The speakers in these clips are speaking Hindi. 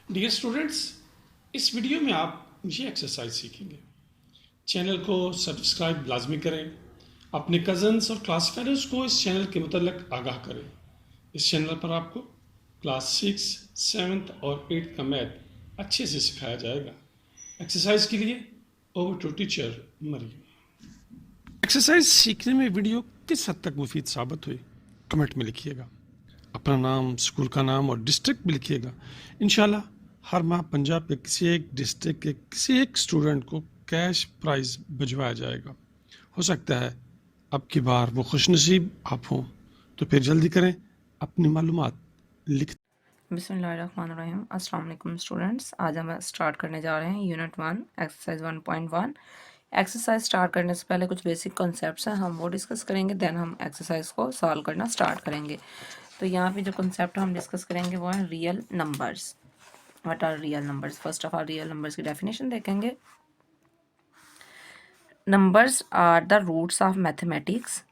डियर स्टूडेंट्स, इस वीडियो में आप ये एक्सरसाइज सीखेंगे। चैनल को सब्सक्राइब लाजमी करें। अपने कज़न्स और क्लास फेलोज़ को इस चैनल के मुतल्लिक आगाह करें। इस चैनल पर आपको क्लास 6, 7th और 8th का मैथ अच्छे से सिखाया जाएगा। एक्सरसाइज के लिए over to teacher Mariam. Exercise सीखने में वीडियो किस हद तक मुफीद साबित हुई, कमेंट में लिखिएगा। अपना नाम, स्कूल का नाम और डिस्ट्रिक्ट भी लिखिएगा। इंशाल्लाह हर माह पंजाब के किसी एक डिस्ट्रिक्ट के किसी एक स्टूडेंट को कैश प्राइज़ भिजवाया जाएगा। हो सकता है अब की बार वो खुशनसीब आप हों, तो फिर जल्दी करें, अपनी मालूमात लिख। बिस्मिल्लाहिर्रहमानिर्रहीम। अस्सलाम वालेकुम स्टूडेंट्स, आज हम स्टार्ट करने जा रहे हैं यूनिट 1 एक्सरसाइज 1.1। एक्सरसाइज स्टार्ट करने से पहले कुछ बेसिक कॉन्सेप्ट्स हैं, हम वो डिस्कस करेंगे, देन हम एक्सरसाइज को सॉल्व करना स्टार्ट करेंगे। तो यहाँ पे जो कॉन्सेप्ट हम डिस्कस करेंगे वो है real numbers. What are real numbers? First of all real numbers की डेफिनेशन देखेंगे। Numbers are the roots of mathematics.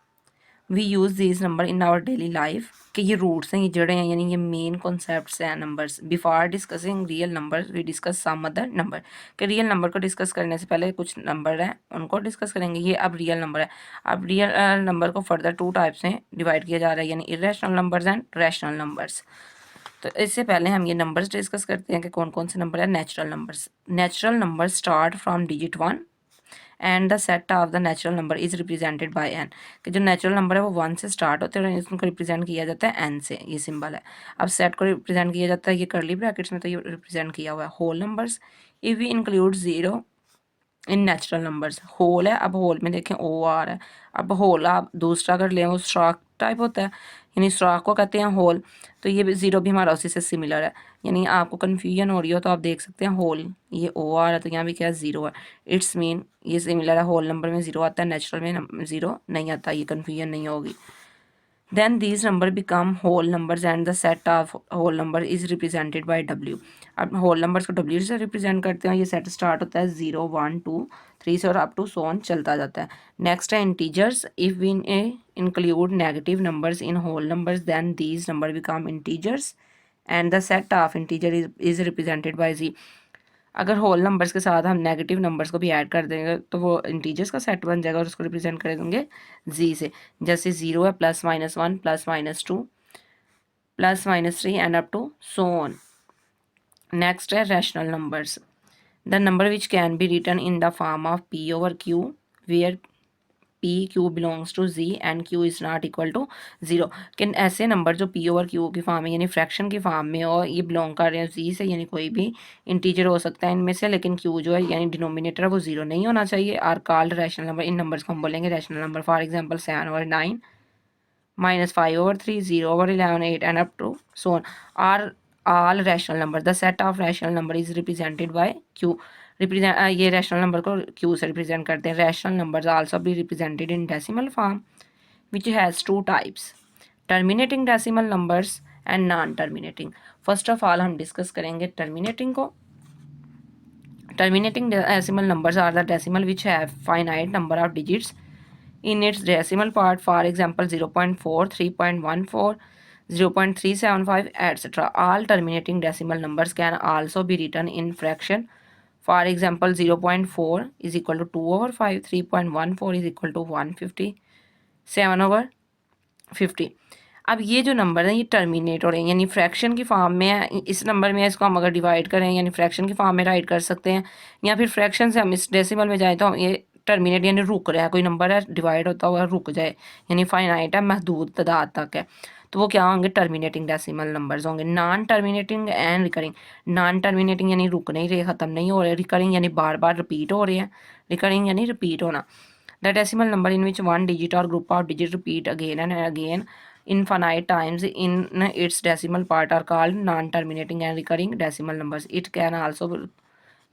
We use these number in our daily life. कि ये रूट्स हैं, ये जड़ें हैं, यानी ये मेन कॉन्सेप्ट्स हैं numbers. Before discussing real number we discuss some other number. कि रियल नंबर को डिस्कस करने से पहले कुछ नंबर हैं उनको डिस्कस करेंगे। ये अब रियल नंबर है। अब रियल नंबर को फर्दर 2 टाइप्स में डिवाइड किया जा रहा है, यानी irrational numbers and rational numbers. तो इससे पहले हम ये नंबर्स डिस्कस करते हैं कि कौन कौन से नंबर है। Natural numbers. Natural number start from digit 1 and the set of the natural number is represented by N. कि जो नेचुरल नंबर है वो 1 से स्टार्ट होते हैं और इसको रिप्रेजेंट किया जाता है एन से, ये सिंबल है। अब सेट को रिप्रेजेंट किया जाता है ये करली ब्रैकेट्स में, तो ये रिप्रेजेंट किया हुआ है whole numbers. If we include 0 in natural numbers. Whole है, अब होल में देखें ओ आर है। अब होल आप दूसरा अगर लें वो स्ट्राक टाइप होता है, यानी स्ट्राक को कहते हैं होल। तो ये 0 भी हमारा उसी से सिमिलर है। यानी आपको कन्फ्यूजन हो रही हो तो आप देख सकते हैं होल, ये ओ आर है तो यहाँ भी क्या है 0 है। इट्स मीन ये सिमिलर है, होल नंबर में 0 आता है, नेचुरल में 0 नहीं आता, ये कन्फ्यूजन नहीं होगी। Then these number become whole numbers and the set of whole number is represented by W। अब whole numbers को W से represent करते हैं। ये set start होता है 0 1 2 3 से और up to so on चलता जाता है। Next है integers। If we include negative numbers in whole numbers then these number become integers and the set of integer is represented by Z। अगर होल नंबर्स के साथ हम नेगेटिव नंबर्स को भी ऐड कर देंगे तो वो इंटीजर्स का सेट बन जाएगा और उसको रिप्रेजेंट कर देंगे जी से। जैसे 0 है, +-1 +-2 +-3 and up to so on. Next है rational numbers. The number which can be written in the form of P/Q where P Q belongs to Z and Q is not equal to 0। कि ऐसे नंबर जो P/Q की फॉर्म में यानी फ्रैक्शन की फॉर्म में और ये बिलोंग कर रहे हैं जी से, यानी कोई भी इंटीजर हो सकता है इनमें से, लेकिन क्यू जो है यानी डिनोमिनेटर है वो 0 नहीं होना चाहिए। Are called rational number. इन नंबर्स को हम बोलेंगे rational number. For example 7/9 -5/3 0/11 8 and up to so on are all rational number। the set of rational number is represented by q। Represent ये रैशनल नंबर को q से रिप्रेजेंट करते हैं। Rational numbers also be represented in decimal form which has 2 types, terminating decimal numbers and non terminating. First of all हम डिस्कस करेंगे टर्मिनेटिंग को। Terminating decimal numbers are the decimal which have finite number of digits in its decimal part, for example 0.4 3.14 0.375 etc. All terminating decimal numbers can also be written in fraction. For example 0.4 is equal to 2/5, 3.14 is equal to 150, 7/50। अब ये जो नंबर है ये टर्मिनेट हो रहे हैं, यानी फ्रैक्शन की फॉर्म में है। इस नंबर में इसको हम अगर डिवाइड करें यानी फ्रैक्शन की फॉर्म में राइट कर सकते हैं, या फिर फ्रैक्शन से हम इस डेसिमल में जाएँ तो हम ये टर्मिनेट यानी रुक रहा है, कोई नंबर है डिवाइड होता हुआ रुक जाए, यानी फाइनाइट है, महदूद तादाद तक है, तो वो क्या होंगे टर्मिनेटिंग डेसिमल नंबर्स होंगे। Non terminating and recurring. Non terminating यानी रुक नहीं रहे, ख़त्म नहीं हो रहे। रिकरिंग यानी बार बार रिपीट हो रहे हैं। रिकरिंग यानी रिपीट होना। The decimal number in which 1 digit or group of digits repeat again and again infinite times in its decimal part are called non-terminating and recurring decimal numbers। It can also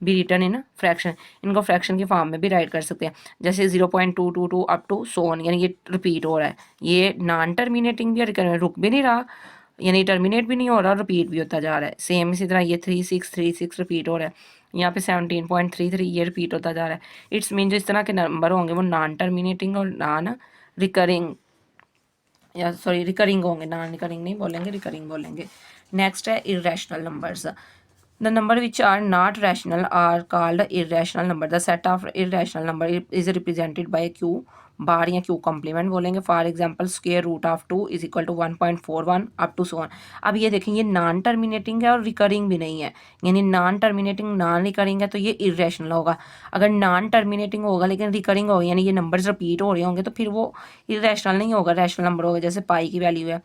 be written in fraction। इनको फ्रैक्शन की फॉर्म में भी राइट कर सकते हैं, जैसे 0.222 अप टू सो ऑन, यानी ये रिपीट हो रहा है। ये नॉन टर्मिनेटिंग भी है, रुक भी नहीं रहा, यानी टर्मिनेट भी नहीं हो रहा और रिपीट भी होता जा रहा है। सेम इसी तरह ये 3636 रिपीट हो रहा है, यहाँ पे 17.33 ये रिपीट होता जा रहा है। इट्स मीन जो इस तरह के नंबर होंगे वो नॉन टर्मिनेटिंग और नॉन रिकरिंग, या रिकरिंग होंगे, नॉन रिकरिंग नहीं बोलेंगे, रिकरिंग बोलेंगे। नेक्स्ट है irrational numbers. The number which are not rational are called irrational number. The set of irrational number is represented by q bar या q कॉम्प्लीमेंट बोलेंगे. For example square root of 2 is equal to 1.41 up to so on. अब ये देखें ये नॉन टर्मिनेटिंग है और रिकरिंग भी नहीं है, यानी नॉन टर्मिनेटिंग नॉन रिकरिंग है तो ये इरेशनल होगा. अगर नॉन टर्मिनेटिंग होगा लेकिन रिकरिंग होगा यानी ये नंबर्स रिपीट हो रहे होंगे तो फिर वो इरेशनल नहीं होगा, रैशनल नंबर होगा. जैसे पाई की वैल्यू है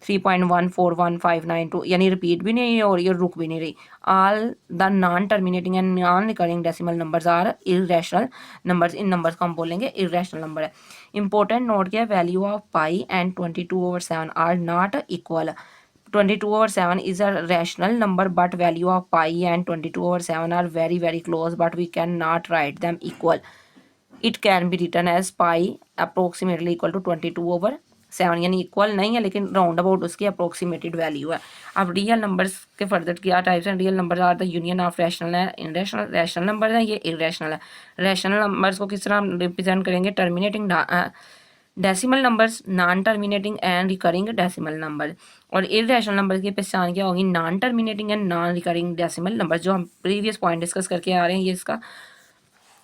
3.141592 यानी रिपीट भी नहीं हो रही और रुक भी नहीं रही. All the non terminating and non recurring decimal numbers are irrational numbers. इन नंबर्स को हम बोलेंगे इरेशनल नंबर है. इंपॉर्टेंट नोट किया, value of pi and 22/7 are not equal. 22/7 is a rational number but value of pi and 22/7 are very very close but we cannot write them equal. It can be written as pi approximately equal to 22/7 यानी इक्वल नहीं है लेकिन राउंड अबाउट उसकी अप्रोक्सीमेटेड वैल्यू है. अब रियल नंबर्स के फर्दर क्या टाइप्स हैं. Real numbers are the union of rational है इनरैशनल. रैशनल नंबर है, ये इरेशनल है. रैशनल नंबर्स को किस तरह रिप्रेजेंट करेंगे. Terminating decimal numbers, non terminating and recurring decimal number. और इरेशनल नंबर की पहचान क्या होगी. Non terminating and non recurring decimal number. जो हम प्रीवियस पॉइंट डिस्कस करके आ रहे हैं ये इसका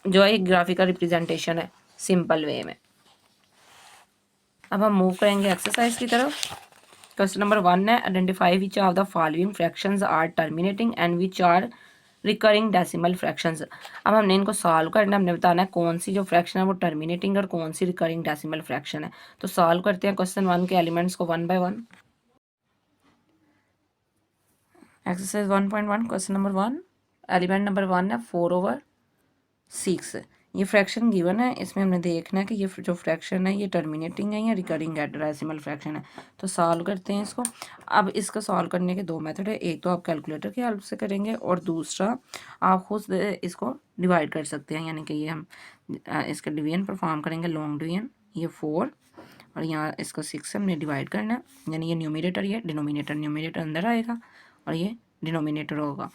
जो है एक ग्राफिकल रिप्रेजेंटेशन है सिंपल वे में. अब हम मूव करेंगे एक्सरसाइज की तरफ. क्वेश्चन नंबर 1 है identify which of the following fractions are terminating and which are recurring decimal fractions. अब हमने इनको सॉल्व करना है, हमने बताना है कौन सी जो फ्रैक्शन है वो टर्मिनेटिंग और कौन सी रिकरिंग डेसिमल फ्रैक्शन है. तो सॉल्व करते हैं क्वेश्चन 1 के एलिमेंट्स को 1 by 1. Exercise 1.1 question number 1. Element number 1 है 4/6. ये फ्रैक्शन गिवन है, इसमें हमने देखना है कि ये जो फ्रैक्शन है ये टर्मिनेटिंग है या रिकरिंग है, डेसिमल फ्रैक्शन है. तो सॉल्व करते हैं इसको. अब इसको सॉल्व करने के दो मेथड है. एक तो आप कैलकुलेटर की हेल्प से करेंगे और दूसरा आप खुद इसको डिवाइड कर सकते हैं. यानी कि ये हम इसका डिवीजन परफॉर्म करेंगे, लॉन्ग डिवीजन. ये 4 और यहाँ इसको 6 से हमने डिवाइड करना है. यानी ये न्यूमिनेटर, ये डिनोमिनेटर. न्यूमिनेटर अंदर आएगा और ये डिनोमिनेटर होगा.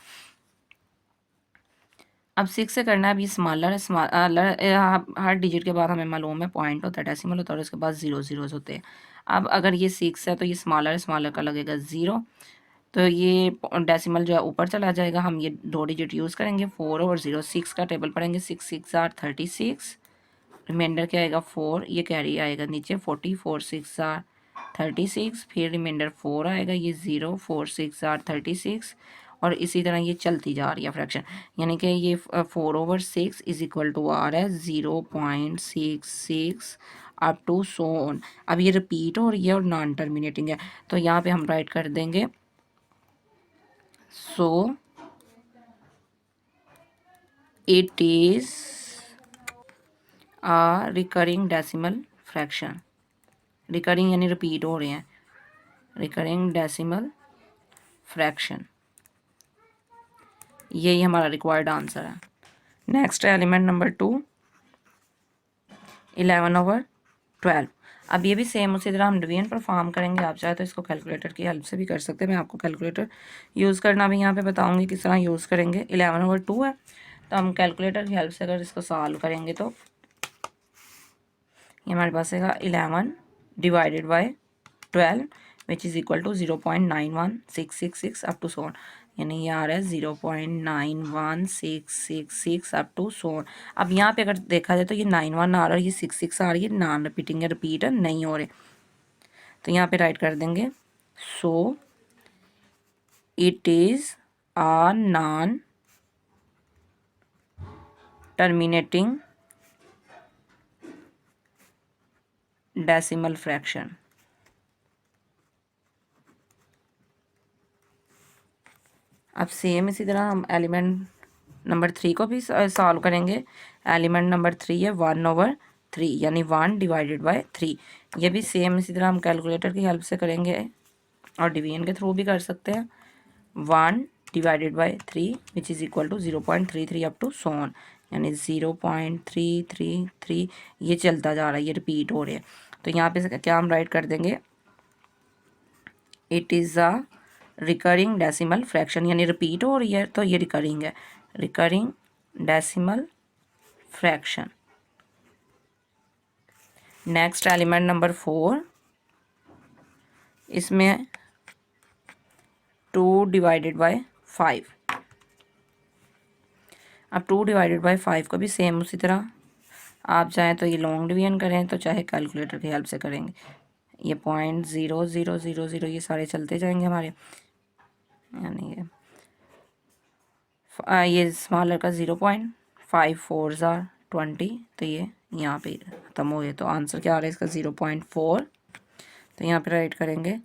अब 6 से करना है. अब ये स्मॉलर है, स्मॉलर हर डिजिट के बाद हमें मालूम है पॉइंट होता है, डेसिमल होता है और उसके बाद 0 zeros होते हैं. अब अगर ये 6 है तो ये स्मॉलर है, स्मॉलर का लगेगा 0 तो ये डेसिमल जो है ऊपर चला जाएगा. हम ये दो डिजिट यूज़ करेंगे 4 और 0. 6 का टेबल पढ़ेंगे. 6 6 आर 36. रिमाइंडर क्या आएगा 4, ये कैरी आएगा नीचे 40. 4 6 आर 36. फिर रिमाइंडर 4 आएगा, ये 0. 4 6 आर 36 और इसी तरह ये चलती जा रही है फ्रैक्शन. यानी कि ये 4/6 इज इक्वल टू आर है 0.66 अप टू सो ऑन. अब ये रिपीट हो रही है और नॉन टर्मिनेटिंग है तो यहाँ पे हम राइट कर देंगे so it is a recurring decimal fraction. Recurring यानी रिपीट हो रहे हैं. रिकरिंग डेसिमल फ्रैक्शन, यही हमारा रिक्वायर्ड आंसर है. नेक्स्ट है एलिमेंट नंबर 2 11/12. अब ये भी सेम उसी तरह हम डिवीजन परफॉर्म करेंगे. आप चाहे तो इसको कैलकुलेटर की हेल्प से भी कर सकते हैं. मैं आपको कैलकुलेटर यूज़ करना भी यहाँ पे बताऊँगी किस तरह यूज़ करेंगे. 11/2 है तो हम कैलकुलेटर की हेल्प से अगर इसको सॉल्व करेंगे तो ये हमारे पास आएगा 11 divided by 12 which is equal to 0.91666 up to so on. यानी ये आ रहा है 0.91666 अप टू सो ऑन. अब यहाँ पे अगर देखा जाए तो ये 91 आ रहा है, ये 66 आ रही है. नॉन रिपीटिंग है, रिपीट नहीं हो रहे तो यहाँ पे राइट कर देंगे so it is a non terminating decimal fraction. अब सेम इसी तरह हम एलिमेंट नंबर 3 को भी सॉल्व करेंगे. एलिमेंट नंबर 3 है 1/3 यानी 1 डिवाइडेड बाय 3. ये भी सेम इसी तरह हम कैलकुलेटर की हेल्प से करेंगे और डिवीजन के थ्रू भी कर सकते हैं. 1 divided by 3 which is equal to 0.33 up to so on. यानी 0.333 ये चलता जा रहा है, ये रिपीट हो रहे हैं. तो यहाँ पे क्या हम राइट कर देंगे it is a recurring decimal fraction. यानी रिपीट हो रही है तो ये रिकरिंग है. Recurring decimal fraction. Next element number 4, इसमें 2 डिवाइडेड बाय 5. अब 2 डिवाइडेड बाई 5 को भी सेम उसी तरह आप चाहें तो ये लॉन्ग डिवीजन करें, तो चाहे कैलकुलेटर की हेल्प से करेंगे। ये 0.0000 ये सारे चलते जाएंगे हमारे, यानी ये स्मॉलर का 0.54 तो ये यहाँ पे ख़त्म हो गया। तो आंसर क्या आ रहा है इसका 0.4। तो यहाँ पे राइट करेंगे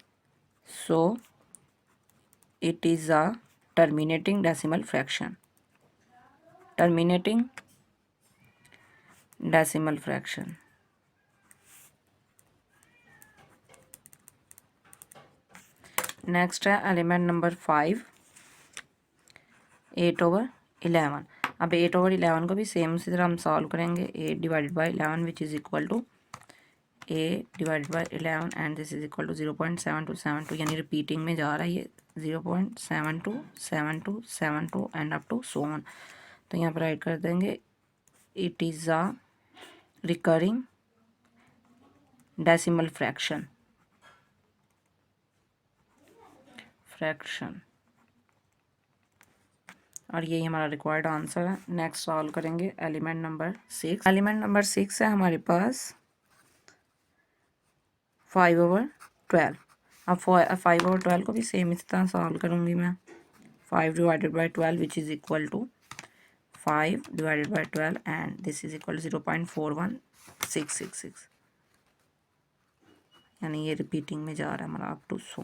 सो it is a terminating decimal fraction, terminating decimal fraction. Next है एलिमेंट नंबर 5, 8/11। अब 8/11 को भी सेम उसी तरह हम सॉल्व करेंगे। 8 divided by 11 which is equal to 8 divided by 11 and this is equal to 0.7272, यानी रिपीटिंग में जा रहा है ये 0.727272 and up to so on. तो यहाँ पर राइट कर देंगे it is a recurring decimal fraction, और यही हमारा रिक्वायर्ड आंसर है। नेक्स्ट सॉल्व करेंगे एलिमेंट नंबर 6। एलिमेंट नंबर 6 है हमारे पास 5/12। अब 5/12 को भी सेम इस तरह सॉल्व करूँगी मैं। 5 divided by 12 which is equal to 5 divided by 12 and this is equal 0.41666, यानी ये रिपीटिंग में जा रहा है हमारा अप टू सो।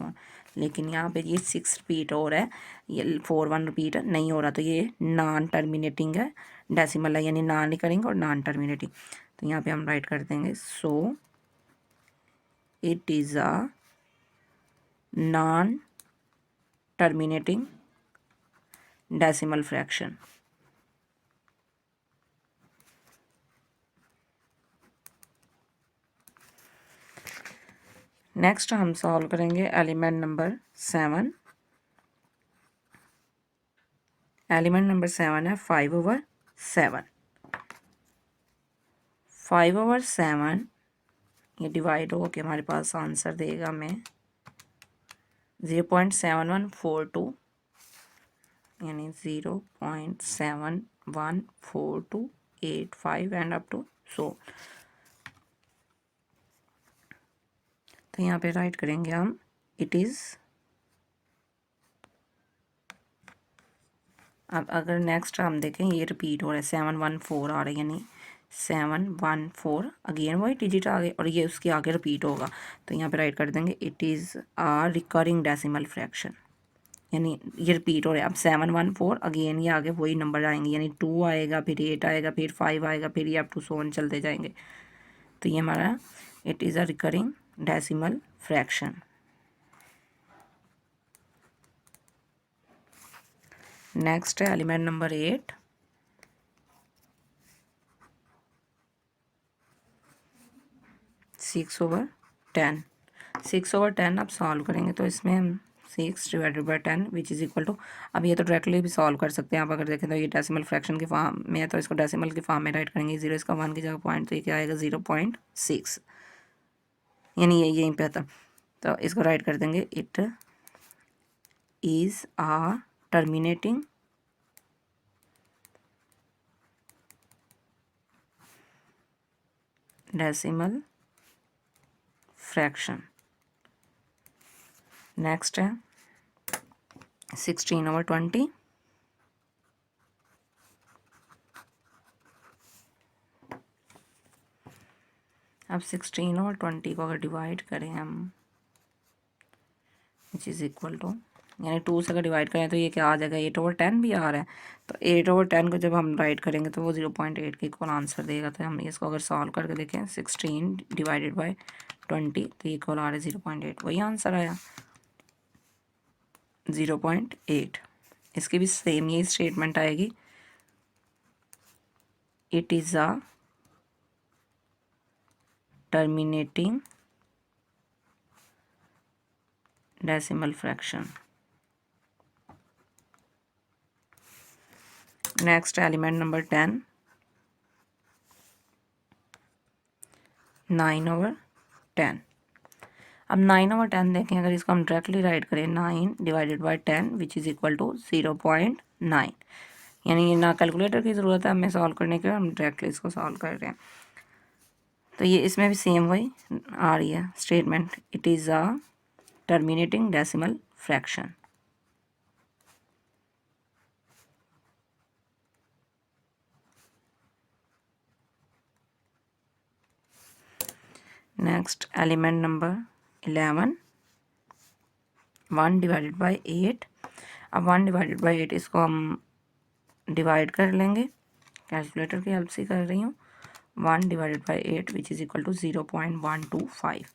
लेकिन यहाँ पे ये 6 रिपीट हो रहा है, ये 4 1 रिपीट नहीं हो रहा, तो ये नॉन टर्मिनेटिंग है, डेसिमल है, यानी नॉन रिकरिंग और नॉन टर्मिनेटिंग। तो यहाँ पे हम राइट कर देंगे so it is a non terminating decimal fraction. Next हम सॉल्व करेंगे एलिमेंट नंबर 7। एलिमेंट नंबर 7 है 5/7। 5/7 ये डिवाइड हो के हमारे पास आंसर देगा हमें 0.7142, यानी 0.714285 एंड अप टू सो। तो यहाँ पे राइट करेंगे हम इट इज़। अब अगर नेक्स्ट हम देखें ये रिपीट हो रहा है 714 आ रहा है, यानी 714 अगेन वही डिजिट आ गए और ये उसके आगे रिपीट होगा। तो यहाँ पे राइट कर देंगे it is a recurring decimal fraction, यानी ये रिपीट हो रहा है। अब 714 अगेन ये आगे वही नंबर आएंगे, यानी 2 आएगा, फिर 8 आएगा, फिर 5 आएगा, फिर ये अप टू सो ऑन चलते जाएंगे। तो ये हमारा it is a recurring decimal fraction. Next है एलिमेंट नंबर 8। 6/10। 6/10 आप सॉल्व करेंगे तो इसमें हम 6 divided by 10 which is equal to, अब ये तो डायरेक्टली भी सॉल्व कर सकते हैं आप। अगर देखें तो ये डेसिमल फ्रैक्शन की फॉर्म में है, तो इसको डेसिमल की फॉर्म में राइट करेंगे। 0 इसका 1 की जगह पॉइंट, तो ये क्या आएगा 0.6, यानी ये यहीं पे था। तो इसको राइट कर देंगे it is a terminating decimal fraction. Next है 16/20। अब 16/20 को अगर डिवाइड करें हम विच इज़ इक्वल टू, यानी 2 से अगर डिवाइड करें तो ये क्या आ जाएगा 8/10 भी आ रहा है। तो 8/10 को जब हम राइट करेंगे तो वो 0.8 के इक्वल आंसर देगा। तो हम इसको अगर सॉल्व करके देखें 16 डिवाइडेड बाई 20 तो इक्वल आ रहा है 0.8, वही आंसर आया 0.8। इसकी भी सेम यही स्टेटमेंट आएगी it is a terminating decimal fraction. Next element number 10 9/10। अब 9/10 देखें, अगर इसको हम डायरेक्टली राइट करें 9 divided by 10 which is equal to 0.9, यानी ये ना कैलकुलेटर की ज़रूरत है हमें सॉल्व करने के लिए, हम डायरेक्टली इसको सॉल्व कर रहे हैं। तो ये इसमें भी सेम वही आ रही है statement, it is a terminating decimal fraction. Next element number 11, 1 divided by 8। अब 1 डिवाइडेड बाई 8 इसको हम डिवाइड कर लेंगे, कैलकुलेटर की हेल्प से कर रही हूँ। 1 divided by 8 which is equal to 0.125,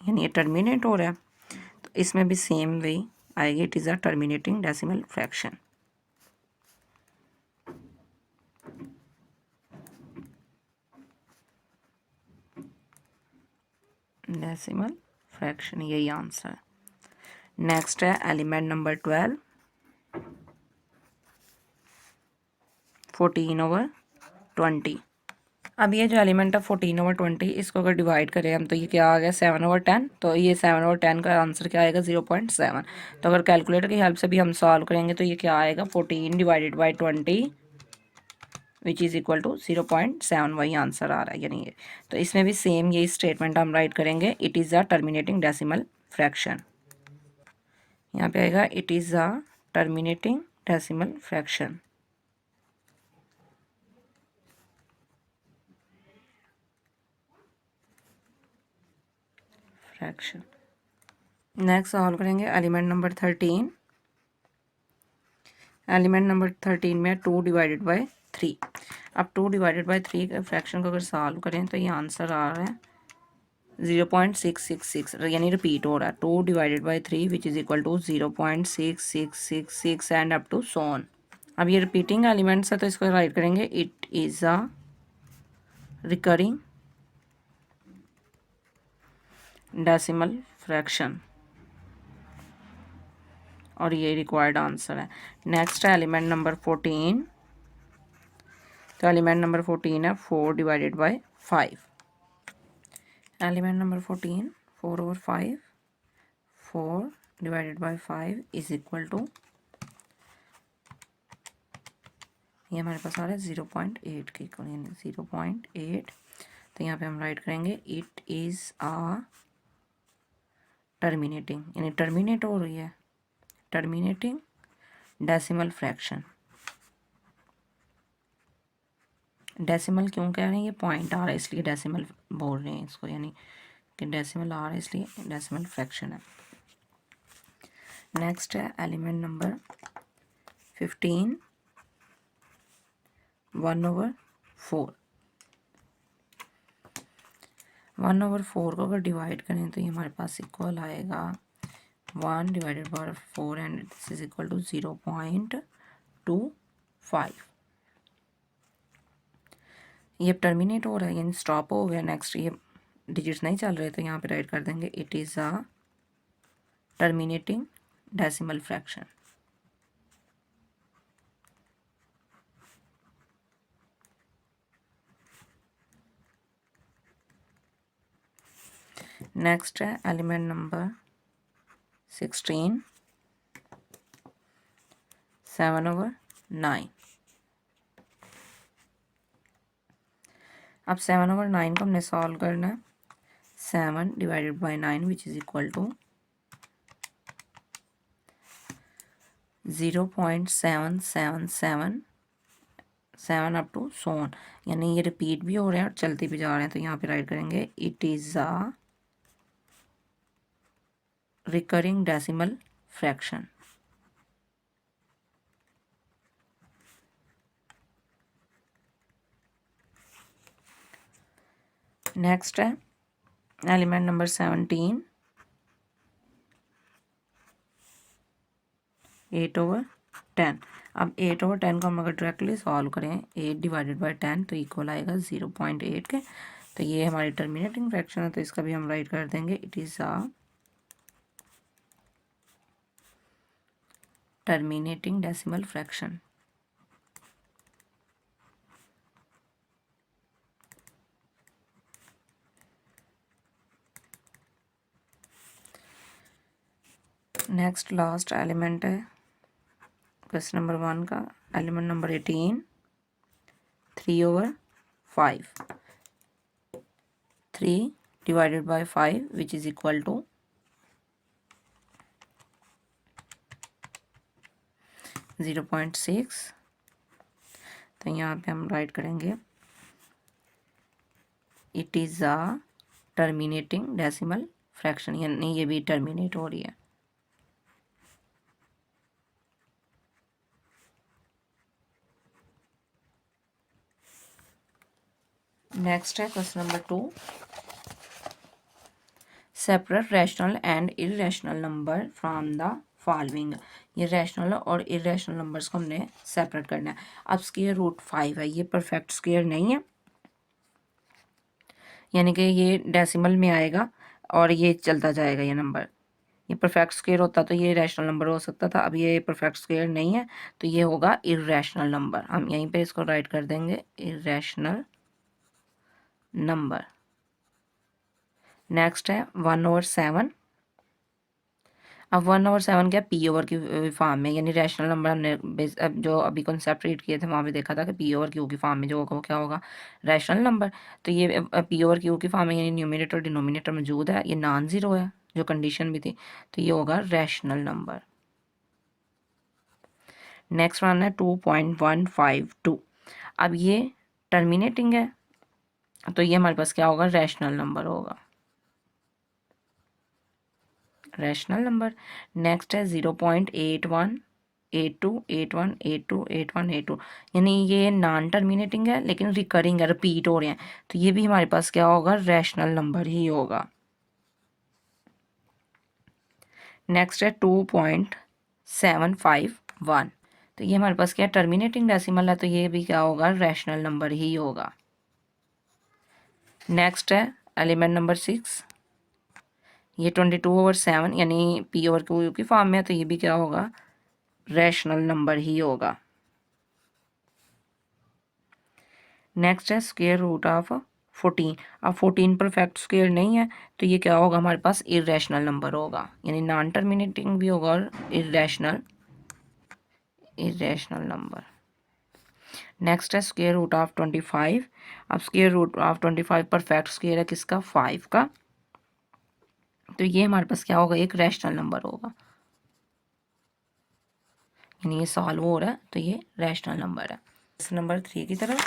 यानी ये टर्मिनेट हो रहा है। तो इसमें भी सेम वे आएगी, it is a terminating decimal fraction. Decimal fraction, यही आंसर है। नेक्स्ट है एलिमेंट नंबर 12, 14/20। अब ये जो एलिमेंट है 14/20, इसको अगर डिवाइड करें हम तो ये क्या आ गया 7/10। तो ये 7/10 का आंसर क्या आएगा 0.7। तो अगर कैलकुलेटर की हेल्प से भी हम सॉल्व करेंगे तो ये क्या आएगा 14 divided by 20 which is equal to 0.7, वही आंसर आ रहा है यानी ये। तो इसमें भी सेम यही स्टेटमेंट हम राइट करेंगे, it is a terminating decimal fraction. यहाँ पे आएगा it is a terminating decimal fraction. Fraction. Next solve करेंगे एलिमेंट नंबर 13। एलिमेंट नंबर 13 में 2 डिवाइडेड बाई 3। अब 2 डिवाइडेड बाई 3 का फ्रैक्शन को अगर सॉल्व करें तो ये आंसर आ रहा है 0.666, यानी रिपीट हो रहा है 2 divided by 3 which is equal to 0.6666 and up to so on. अब ये रिपीटिंग एलिमेंट्स है तो इसको राइट करेंगे, it is a recurring decimal fraction, और ये रिक्वायर्ड आंसर है। नेक्स्ट है एलिमेंट नंबर 14। तो एलिमेंट नंबर 14 है 4 divided by 5। Element number 14, 4/5, 4 divided by 5 is equal to, ये हमारे पास आ रहा है 0.8 के इक्वल, यानी 0.8। तो यहाँ पे हम राइट करेंगे इट इज़ आ टर्मिनेटिंग, यानी टर्मिनेट हो रही है, टर्मिनेटिंग डेसिमल फ्रैक्शन। डेसिमल क्यों कह रहे हैं, ये पॉइंट आ रहा है इसलिए डेसिमल बोल रहे हैं इसको, यानी कि डेसिमल आ रहा है इसलिए डेसिमल फ्रैक्शन है। नेक्स्ट है एलिमेंट नंबर 15, 1/4। 1/4 को अगर डिवाइड करें तो ये हमारे पास इक्वल आएगा 1 divided by 4 and this is equal to 0.25। ये टर्मिनेट हो रहा है यानी स्टॉप हो गया, नेक्स्ट ये डिजिट्स नहीं चल रहे तो यहाँ पे राइट कर देंगे it is a terminating decimal fraction. Next है एलिमेंट नंबर 16, 7/9। अब 7/9 को हमने सॉल्व करना है। 7 divided by 9 which is equal to 0.777, 7 up to so on, यानी ये रिपीट भी हो रहे हैं और चलते भी जा रहे हैं। तो यहाँ पे राइट करेंगे it is a recurring decimal fraction. Next है एलिमेंट नंबर 17, 8/10। अब 8/10 को हम अगर डायरेक्टली सॉल्व करें 8 डिवाइडेड बाई 10 तो इक्वल आएगा 0.8 के। तो ये हमारी टर्मिनेटिंग फ्रैक्शन है तो इसका भी हम राइट कर देंगे it is a terminating decimal fraction. Next last element है क्वेश्चन नंबर 1 का element number 18 3/5, 3 divided by 5 which is equal to 0.6। तो यहाँ पे हम राइट करेंगे it is a terminating decimal fraction, यानी ये भी टर्मिनेट हो रही है। नेक्स्ट है question number 2, separate rational and irrational number from the following. ये रैशनल और इरेशनल नंबर्स को हमने सेपरेट करना है। अब स्क्वायर रूट 5 है, ये परफेक्ट स्क्वायर नहीं है, यानी कि ये डेसिमल में आएगा और ये चलता जाएगा ये नंबर। ये परफेक्ट स्क्वायर होता तो ये रैशनल नंबर हो सकता था, अब ये परफेक्ट स्क्वायर नहीं है तो ये होगा इरेशनल नंबर। हम यहीं पे इसको राइट कर देंगे इरेशनल नंबर। नेक्स्ट है 1/7। अब 1/7 क्या, पी ओवर क्यू फॉर्म में, यानी रैशनल नंबर हमने जो अभी कॉन्सेप्ट रीड किए थे वहाँ पे देखा था कि पी ओवर क्यू की फॉर्म में जो होगा वो क्या होगा, रैशनल नंबर। तो ये पी ओवर क्यू की फॉर्म में, यानी न्यूमिनेटर और डिनोमिनेटर मौजूद है, ये नॉन ज़ीरो है जो कंडीशन भी थी, तो ये होगा रैशनल नंबर। नेक्स्ट वन है 2.152। अब ये टर्मिनेटिंग है तो ये हमारे पास क्या होगा, रैशनल नंबर होगा, रैशनल नंबर। नेक्स्ट है 0.818281828182, यानी ये नॉन टर्मिनेटिंग है लेकिन रिकरिंग है, रिपीट हो रहे हैं, तो ये भी हमारे पास क्या होगा, रैशनल नंबर ही होगा। नेक्स्ट है 2.751, तो ये हमारे पास क्या टर्मिनेटिंग डेसिमल है, तो ये भी क्या होगा, रैशनल नंबर ही होगा। नेक्स्ट है एलिमेंट नंबर 6, ये 22/7 यानी पी ओवर क्यू की फॉर्म में है, तो ये भी क्या होगा, रैशनल नंबर ही होगा। नेक्स्ट है स्क्वायर रूट ऑफ 14। अब 14 परफेक्ट स्क्वायर नहीं है तो ये क्या होगा, हमारे पास इरेशनल नंबर होगा, यानी नॉन टर्मिनेटिंग भी होगा और इरेशनल नंबर। नेक्स्ट है स्क्वायर रूट ऑफ 25। अब square root of 25 perfect square है किसका, 5 का, तो ये हमारे पास क्या होगा, एक रैशनल नंबर होगा, यानी ये सॉल्व हो रहा है तो ये रैशनल नंबर है। नंबर 3 की तरफ,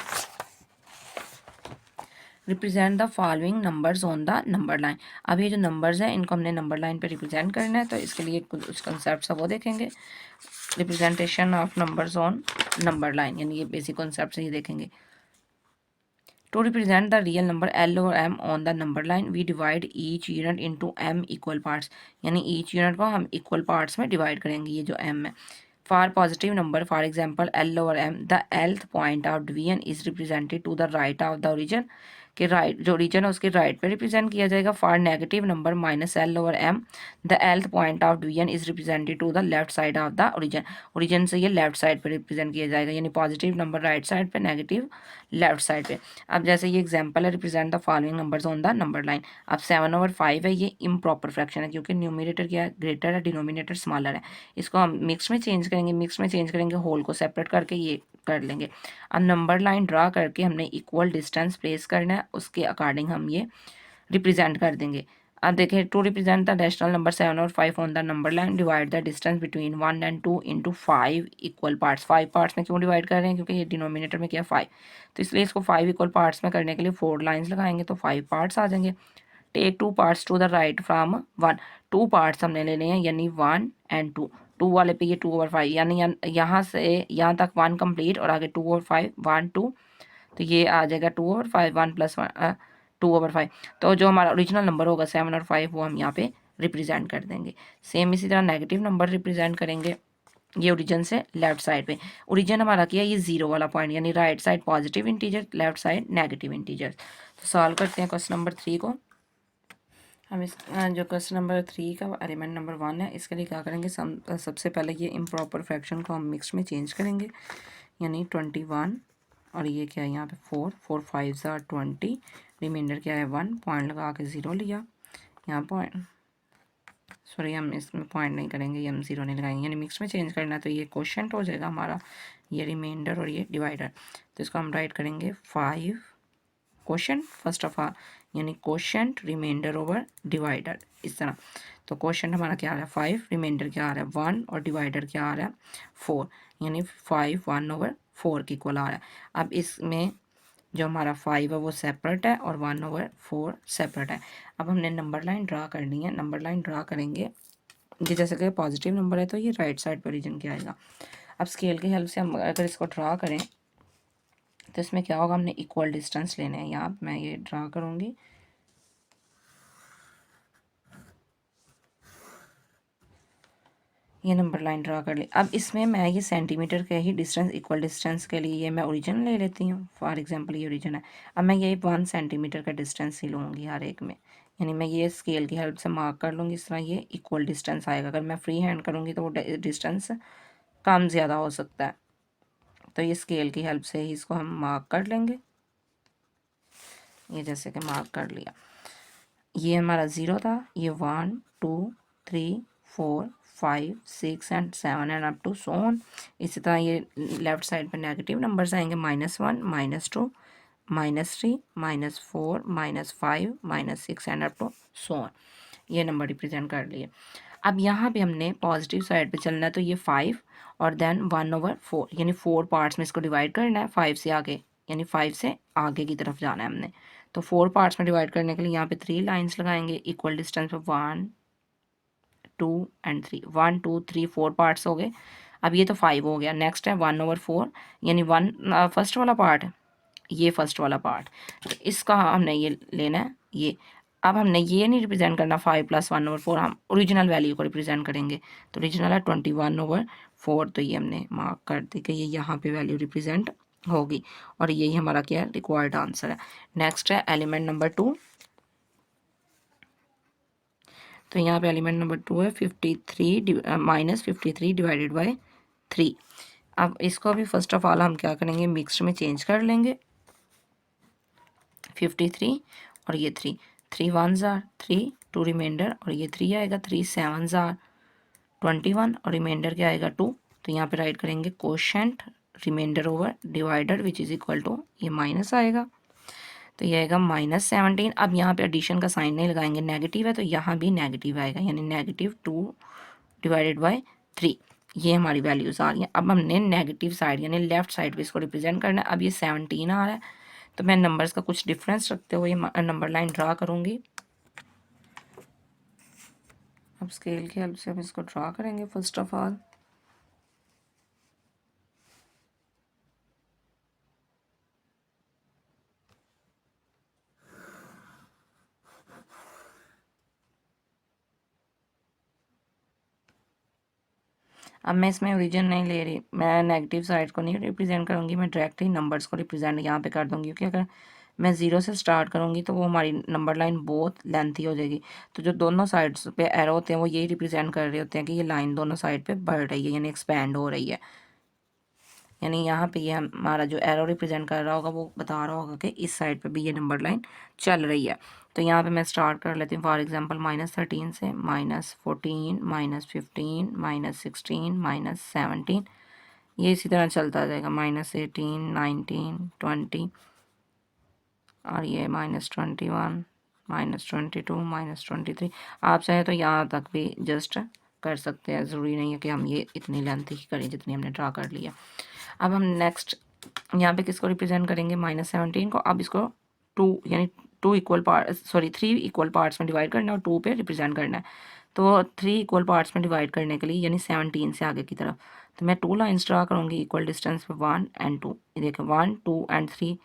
represent the following numbers on the number line. अब ये जो नंबर्स हैं इनको हमने नंबर लाइन पे रिप्रेजेंट करना है, तो इसके लिए कुछ कॉन्सेप्ट्स है वो देखेंगे। Representation of numbers on number line, यानी ये बेसिक कॉन्सेप्ट ही देखेंगे। To represent the real number L और M on the number line we divide each unit into M equal parts, यानी ईच यूनिट को हम इक्वल पार्ट्स में डिवाइड करेंगे, ये जो एम है। For positive number, for example L over M, the Lth point of division is represented to the right of the origin, के राइट जो ओरिजिन है उसके राइट पे रिप्रेजेंट किया जाएगा। For negative number minus L over M, the Lth point of division is represented to the left side of the origin, origin से ये लेफ्ट साइड पे रिप्रेजेंट किया जाएगा, यानी पॉजिटिव नंबर राइट साइड पे, नेगेटिव लेफ्ट साइड पे। अब जैसे ये एग्जांपल है, represent the following numbers on the number line. अब 7/5 है, ये इम्प्रॉपर फ्रैक्शन है क्योंकि न्यूमिनेटर क्या है, ग्रेटर है, डिनोमिनेटर स्मॉलर है। इसको हम मिक्स में चेंज करेंगे, मिक्स में चेंज करेंगे, होल को सेपरेट करके ये कर लेंगे। अब नंबर लाइन ड्रा करके हमने इक्वल डिस्टेंस प्लेस करना है, उसके अकॉर्डिंग हम ये रिप्रेजेंट कर देंगे। अब देखें, to represent the rational number 7 और 5 on the number line, divide the distance between 1 and 2 into 5 equal parts. 5 parts में क्यों डिवाइड कर रहे हैं, क्योंकि ये डिनोमिनेटर में क्या 5, तो इसलिए इसको 5 इक्वल पार्ट्स में करने के लिए 4 लाइन्स लगाएंगे तो 5 पार्ट्स आ जाएंगे। Take 2 parts to the right from 1, 2 parts हमने लेने हैं, यानी 1 एंड 2, 2 वाले पे ये 2/5, यानी यहाँ से यहाँ तक 1 कंप्लीट और आगे 2/5 1 2, तो ये आ जाएगा 2/5, 1 + 1 2/5। तो जो हमारा ओरिजिनल नंबर होगा 7 और 5 वो हम यहाँ पे रिप्रेजेंट कर देंगे। सेम इसी तरह नेगेटिव नंबर रिप्रेजेंट करेंगे, ये ओरिजिन से लेफ्ट साइड पे। ओरिजिन हमारा किया ये 0 वाला पॉइंट, यानी right side positive integer, left side negative integer. तो सॉल्व करते हैं क्वेश्चन नंबर 3 को। हम इस जो क्वेश्चन नंबर 3 का एलिमेंट नंबर 1 है, इसके लिए क्या करेंगे, सबसे पहले ये इम्प्रॉपर फ्रैक्शन को हम मिक्स में चेंज करेंगे, यानी 21 और ये क्या है यहाँ पे 4, 4 5 20, रिमाइंडर क्या है 1, पॉइंट लगा के 0 लिया, यहाँ पॉइंट सॉरी हम इसमें पॉइंट नहीं करेंगे, ये हम ज़ीरो नहीं लगाएंगे, यानी मिक्स में चेंज करना है तो ये क्वोशंट हो जाएगा हमारा, ये रिमाइंडर और ये डिवाइडर। तो इसको हम राइट करेंगे 5 क्वोशंट फर्स्ट ऑफ ऑल, यानी क्वोशंट रिमाइंडर ओवर डिवाइडर इस तरह। तो क्वोशंट हमारा क्या आ रहा है 5, रिमाइंडर क्या आ रहा है 1 और डिवाइडर क्या आ रहा है 4, यानी 5 1 ओवर 4 की इक्वल आ रहा है। अब इसमें जो हमारा 5 है वो सेपरेट है और 1 ओवर 4 सेपरेट है। अब हमने नंबर लाइन ड्रा करनी है, नंबर लाइन ड्रा करेंगे, ये जैसे कि पॉजिटिव नंबर है तो ये राइट साइड पर रीजन क्या आएगा। अब स्केल की हेल्प से हम अगर इसको ड्रा करें तो इसमें क्या होगा, हमने इक्वल डिस्टेंस लेने हैं। यहाँ मैं ये ड्रा करूँगी, ये नंबर लाइन ड्रा कर ली। अब इसमें मैं ये सेंटीमीटर के ही डिस्टेंस, इक्वल डिस्टेंस के लिए ये मैं ओरिजिन ले लेती हूँ। फॉर एग्जांपल ये ओरिजिन है, अब मैं ये 1 सेंटीमीटर का डिस्टेंस ही लूँगी हर एक में, यानी मैं ये स्केल की हेल्प से मार्क कर लूँगी। इस तरह ये इक्वल डिस्टेंस आएगा। अगर मैं फ्री हैंड करूँगी तो वो डिस्टेंस कम ज़्यादा हो सकता है, तो ये स्केल की हेल्प से ही इसको हम मार्क कर लेंगे। ये जैसे कि मार्क कर लिया, ये हमारा 0 था, ये 1 2 3 4 5 6 and 7 and up to so on. इसी तरह ये लेफ्ट साइड पे नेगेटिव नंबर्स आएंगे, -1 -2 -3 -4 -5 -6 and up to so on. ये नंबर रिप्रेजेंट कर लिए। अब यहाँ पे हमने पॉजिटिव साइड पे चलना है, तो ये 5 और देन 1 ओवर 4, यानी 4 पार्ट्स में इसको डिवाइड करना है 5 से आगे, यानी 5 से आगे की तरफ जाना है हमने। तो 4 पार्ट्स में डिवाइड करने के लिए यहाँ पे 3 लाइंस लगाएंगे इक्वल डिस्टेंस पे, 1 2 एंड 3, 1 2 3 4 पार्ट्स हो गए। अब ये तो 5 हो गया। नेक्स्ट है 1 ओवर 4, यानी 1 फर्स्ट वाला पार्ट, ये फर्स्ट वाला पार्ट, तो इसका हमने ये लेना है ये। अब हमने ये नहीं रिप्रेजेंट करना 5 + 1 ओवर 4, हम ओरिजिनल वैल्यू को रिप्रेजेंट करेंगे। तो ओरिजिनल है 21 ओवर 4, तो ये हमने मार्क कर दी कि ये यहाँ पे वैल्यू रिप्रेजेंट होगी और यही हमारा क्या है, रिक्वायर्ड आंसर है। नेक्स्ट है एलिमेंट नंबर 2, तो यहाँ पे एलिमेंट नंबर 2 है 53 -53 डिवाइडेड बाय 3। अब इसको भी फर्स्ट ऑफ ऑल हम क्या करेंगे, मिक्स्ड में चेंज कर लेंगे। 53 और ये 3, 3 1s are 3, 2 रिमाइंडर और ये 3 आएगा, 3 7s are 21 और रिमाइंडर क्या आएगा 2। तो यहाँ पे राइट करेंगे quotient remainder over divider which is equal to, ये माइनस आएगा तो ये आएगा -17। अब यहाँ पे एडिशन का साइन नहीं लगाएंगे, नेगेटिव है तो यहाँ भी नेगेटिव आएगा, यानी -2 डिवाइडेड बाय 3। ये हमारी वैल्यूज़ आ रही हैं। अब हमने नेगेटिव साइड यानी लेफ्ट साइड पे इसको रिप्रेजेंट करना है। अब ये 17 आ रहा है, तो मैं नंबर्स का कुछ डिफरेंस रखते हुए नंबर लाइन ड्रा करूँगी। अब स्केल की हेल्प से हम इसको ड्रा करेंगे फर्स्ट ऑफ ऑल। अब मैं इसमें ओरिजिन नहीं ले रही, मैं नेगेटिव साइड को नहीं रिप्रेजेंट करूँगी, मैं डायरेक्ट ही नंबर्स को रिप्रेजेंट यहाँ पे कर दूँगी, क्योंकि अगर मैं 0 से स्टार्ट करूँगी तो वो हमारी नंबर लाइन बहुत लेंथी हो जाएगी। तो जो दोनों साइड्स पे एरो होते हैं वो यही रिप्रेजेंट कर रहे होते हैं कि ये लाइन दोनों साइड पे बढ़ रही है, यानी एक्सपैंड हो रही है। यानी यहाँ पे ये हमारा जो एरो रिप्रेजेंट कर रहा होगा वो बता रहा होगा कि इस साइड पे भी ये नंबर लाइन चल रही है। तो यहाँ पे मैं स्टार्ट कर लेती हूँ फॉर एग्जांपल -13 से, -14 -15 -16 -17, ये इसी तरह चलता जाएगा, -18 19 20 और ये -21 -22 -23। आप चाहे तो यहाँ तक भी जस्ट कर सकते हैं, ज़रूरी नहीं है कि हम ये इतनी लेंथ ही करें जितनी हमने ड्रा कर लिया। अब हम नेक्स्ट यहाँ पे किसको रिप्रेजेंट करेंगे, -17 को। अब इसको 2 यानी 3 इक्वल पार्ट्स में डिवाइड करना है और 2 पे रिप्रेजेंट करना है। तो 3 इक्वल पार्ट्स में डिवाइड करने के लिए यानी 17 से आगे की तरफ, तो मैं 2 लाइन्स ड्रा करूँगी इक्वल डिस्टेंस पे 1 एंड 2। ये देखो 1 2 एंड 3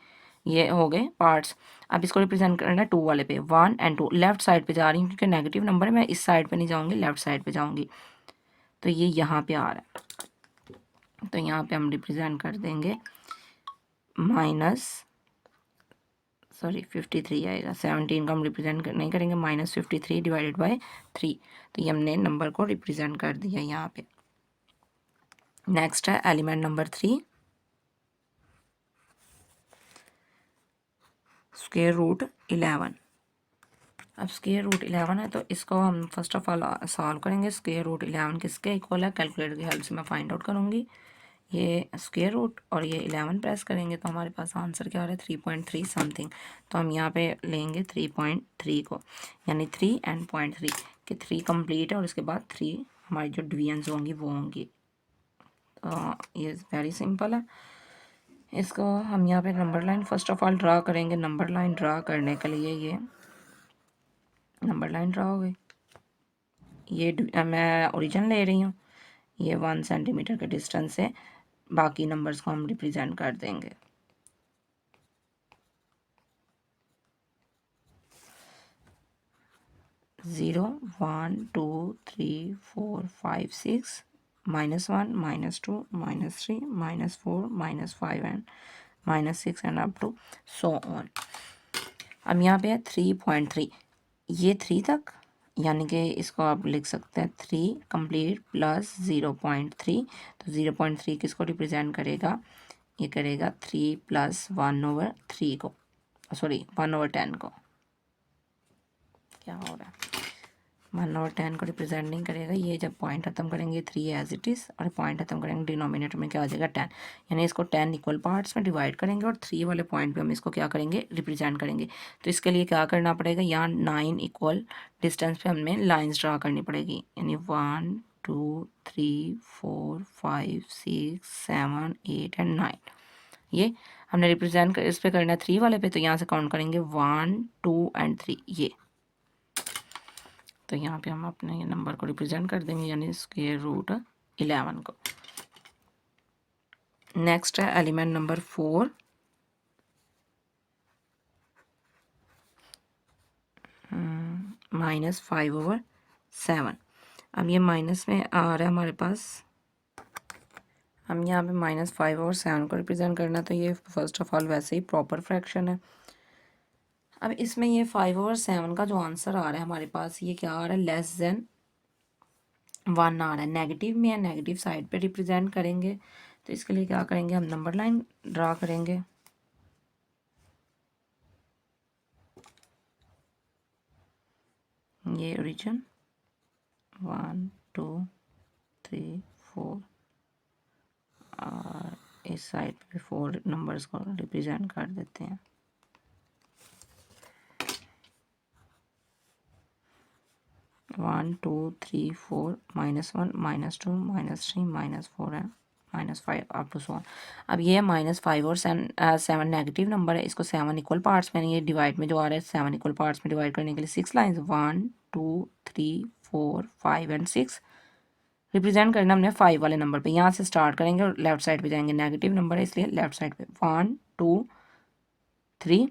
ये हो गए पार्ट्स। अब इसको रिप्रेजेंट करना है 2 वाले पे, 1 एंड 2 लेफ्ट साइड पे जा रही हूँ क्योंकि नेगेटिव नंबर है, मैं इस साइड पे नहीं जाऊँगी, लेफ्ट साइड पे जाऊँगी। तो ये यहाँ पे आ रहा है, तो यहाँ पे हम रिप्रेजेंट कर देंगे 53 आएगा, 17 को हम रिप्रेजेंट नहीं करेंगे, -53 डिवाइडेड बाय 3। तो ये हमने नंबर को रिप्रेजेंट कर दिया यहाँ पे। नेक्स्ट है एलिमेंट नंबर 3, स्क्वायर रूट 11। अब स्क्वायर रूट 11 है तो इसको हम फर्स्ट ऑफ ऑल सॉल्व करेंगे। स्क्वायर रूट 11 किसके इक्वल है, कैलकुलेटर की हेल्प से मैं फाइंड आउट करूँगी। ये स्क्वायर रूट और ये 11 प्रेस करेंगे तो हमारे पास आंसर क्या आ रहा है 3.3 समथिंग। तो हम यहाँ पे लेंगे 3.3 को, यानी 3 एंड 0.3 कि 3 कंप्लीट है और इसके बाद 3 हमारी जो डिवीजन्स होंगी वो होंगी। तो ये वेरी सिंपल है। इसको हम यहाँ पे number line first of all draw करेंगे। नंबर लाइन ड्रा करने के लिए ये नंबर लाइन ड्रा हो गई। ये मैं ओरिजिन ले रही हूँ, ये 1 सेंटीमीटर के डिस्टेंस से बाकी नंबर्स को हम रिप्रेजेंट कर देंगे। Zero 1 2 3 4 5 6 -1 -2 -3 -4 -5 and -6 and up to so on. अब यहाँ पे है 3.3, ये 3 तक, यानी कि इसको आप लिख सकते हैं 3 कंप्लीट प्लस 0.3। तो 0.3 किसको रिप्रेजेंट करेगा, ये करेगा 3 प्लस 1/3 को, सॉरी 1/10 को। क्या हो रहा है, 1/10 को रिप्रेजेंट नहीं करेगा। ये जब पॉइंट खत्म करेंगे 3 एज इट इज़ और पॉइंट खत्म करेंगे डिनोमिनेटर में क्या आ जाएगा 10, यानी इसको 10 इक्वल पार्ट्स में डिवाइड करेंगे और 3 वाले पॉइंट पे हम इसको क्या करेंगे रिप्रेजेंट करेंगे। तो इसके लिए क्या करना पड़ेगा, यहाँ 9 इक्वल डिस्टेंस पे हमें लाइन्स ड्रा करनी पड़ेगी, यानी 1 2 3 4 5 6 7 8 एंड 9। ये हमने रिप्रेजेंट इस पे करना है 3 वाले पे, तो यहाँ से काउंट करेंगे 1 2 एंड 3 ये। तो यहाँ पे हम अपने ये नंबर को रिप्रेजेंट कर देंगे, यानी स्क्वायर रूट 11 को। नेक्स्ट है एलिमेंट नंबर 4, -5/7। अब ये माइनस में आ रहा है हमारे पास, हम यहाँ पे -5/7 को रिप्रेजेंट करना, तो ये फर्स्ट ऑफ ऑल वैसे ही प्रॉपर फ्रैक्शन है। अब इसमें ये 5/7 का जो आंसर आ रहा है हमारे पास, ये क्या आ रहा है लेस देन 1 आ रहा है, नेगेटिव में है, नेगेटिव साइड पे रिप्रेजेंट करेंगे। तो इसके लिए क्या करेंगे, हम नंबर लाइन ड्रा करेंगे। ये ओरिजिन 1 2 3 4 और इस साइड पे 4 नंबर्स को रिप्रेजेंट कर देते हैं। वन टू थ्री फोर -1 -2 -3 -4 है -5 अप टू सो ऑन। अब ये -5 और 7 नेगेटिव नंबर है, इसको 7 इक्वल पार्ट्स में, ये डिवाइड में जो आ रहा है 7 इक्वल पार्ट्स में डिवाइड करने के लिए 6 लाइंस 1 2 3 4 5 एंड 6 रिप्रेजेंट करना हमने 5 वाले नंबर पे। यहाँ से स्टार्ट करेंगे और लेफ्ट साइड पे जाएंगे, नेगेटिव नंबर है इसलिए लेफ्ट साइड पे 1 2 3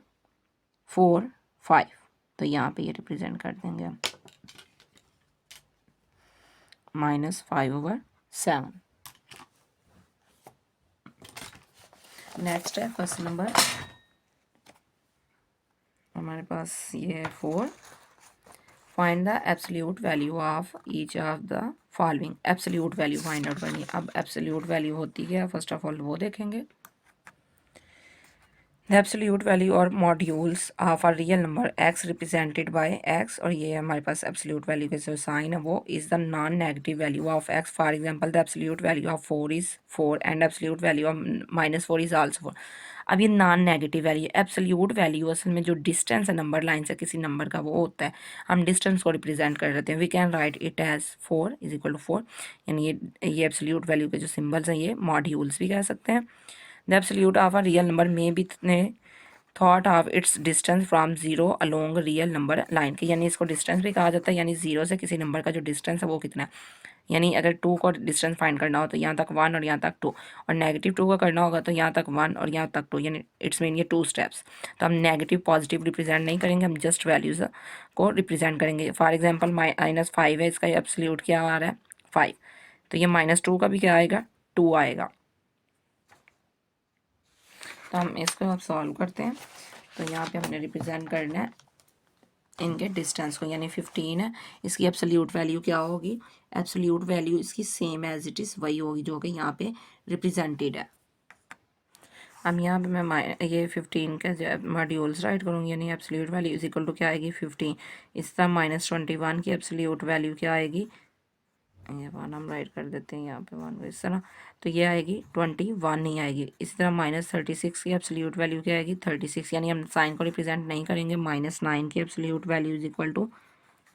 4 5, तो यहाँ पे ये रिप्रेजेंट कर देंगे हम -5/7। नेक्स्ट है फर्स्ट नंबर, हमारे पास ये है 4। Find the absolute value of each of the following. Absolute value find out करनी है। अब एब्सोल्यूट वैल्यू होती है, फर्स्ट ऑफ ऑल वो देखेंगे। द एब्सोल्यूट वैल्यू और modules of a real number x represented by x, और ये हमारे पास एब्सोल्यूट वैल्यू के जो साइन है वो is the non negative value of x। For example the absolute value of 4 is 4 and absolute value of -4 is also 4। अब ये non negative value, absolute value असल में जो डिस्टेंस है नंबर लाइन से किसी नंबर का वो होता है, हम डिस्टेंस को रिप्रेजेंट कर देते हैं। We can write it as 4 is equal to 4, यानी ये एब्सोल्यूट वैल्यू के जो सिम्बल्स हैं ये मॉड्यूल्स भी कह सकते हैं। The absolute of a real number में भी thought of its distance from zero along real number line के, यानी इसको डिस्टेंस भी कहा जाता है, यानी जीरो से किसी नंबर का जो डिस्टेंस है वो कितना है। यानी अगर 2 को डिस्टेंस फाइंड करना हो तो यहाँ तक 1 और यहाँ तक 2, और नेगेटिव 2 का करना होगा तो यहाँ तक 1 और यहाँ तक 2, यानी इट्स मीन ये 2 स्टेप्स। तो हम नेगेटिव पॉजिटिव रिप्रेजेंट नहीं करेंगे, हम जस्ट वैल्यूज़ को रिप्रेजेंट करेंगे। फॉर एग्जाम्पल -5 है, इसका एब्सोल्यूट क्या आ रहा है 5, तो ये -2 का भी क्या आएगा 2 आएगा। तो हम इसको अब सॉल्व करते हैं। तो यहाँ पे हमने रिप्रेजेंट करना है इनके डिस्टेंस को, यानी 15 है, इसकी एब्सोल्यूट वैल्यू क्या होगी, एब्सोल्यूट वैल्यू इसकी सेम एज इट इज़ वही होगी जो कि यहाँ पे रिप्रेजेंटेड है। अब यहाँ पे मैं ये 15 के मॉड्यूल्स राइट करूँगी, यानी absolute value is equal to क्या आएगी 15। इस तरह -21 की एब्सोल्यूट वैल्यू क्या आएगी, ये वन हम राइट कर देते हैं यहाँ पे वन को इस तरह, तो ये आएगी 21 नहीं आएगी। इसी तरह -36 की एब्सोल्यूट वैल्यू क्या आएगी 36, यानी हम साइन को रिप्रेजेंट नहीं करेंगे। -9 की absolute value is equal to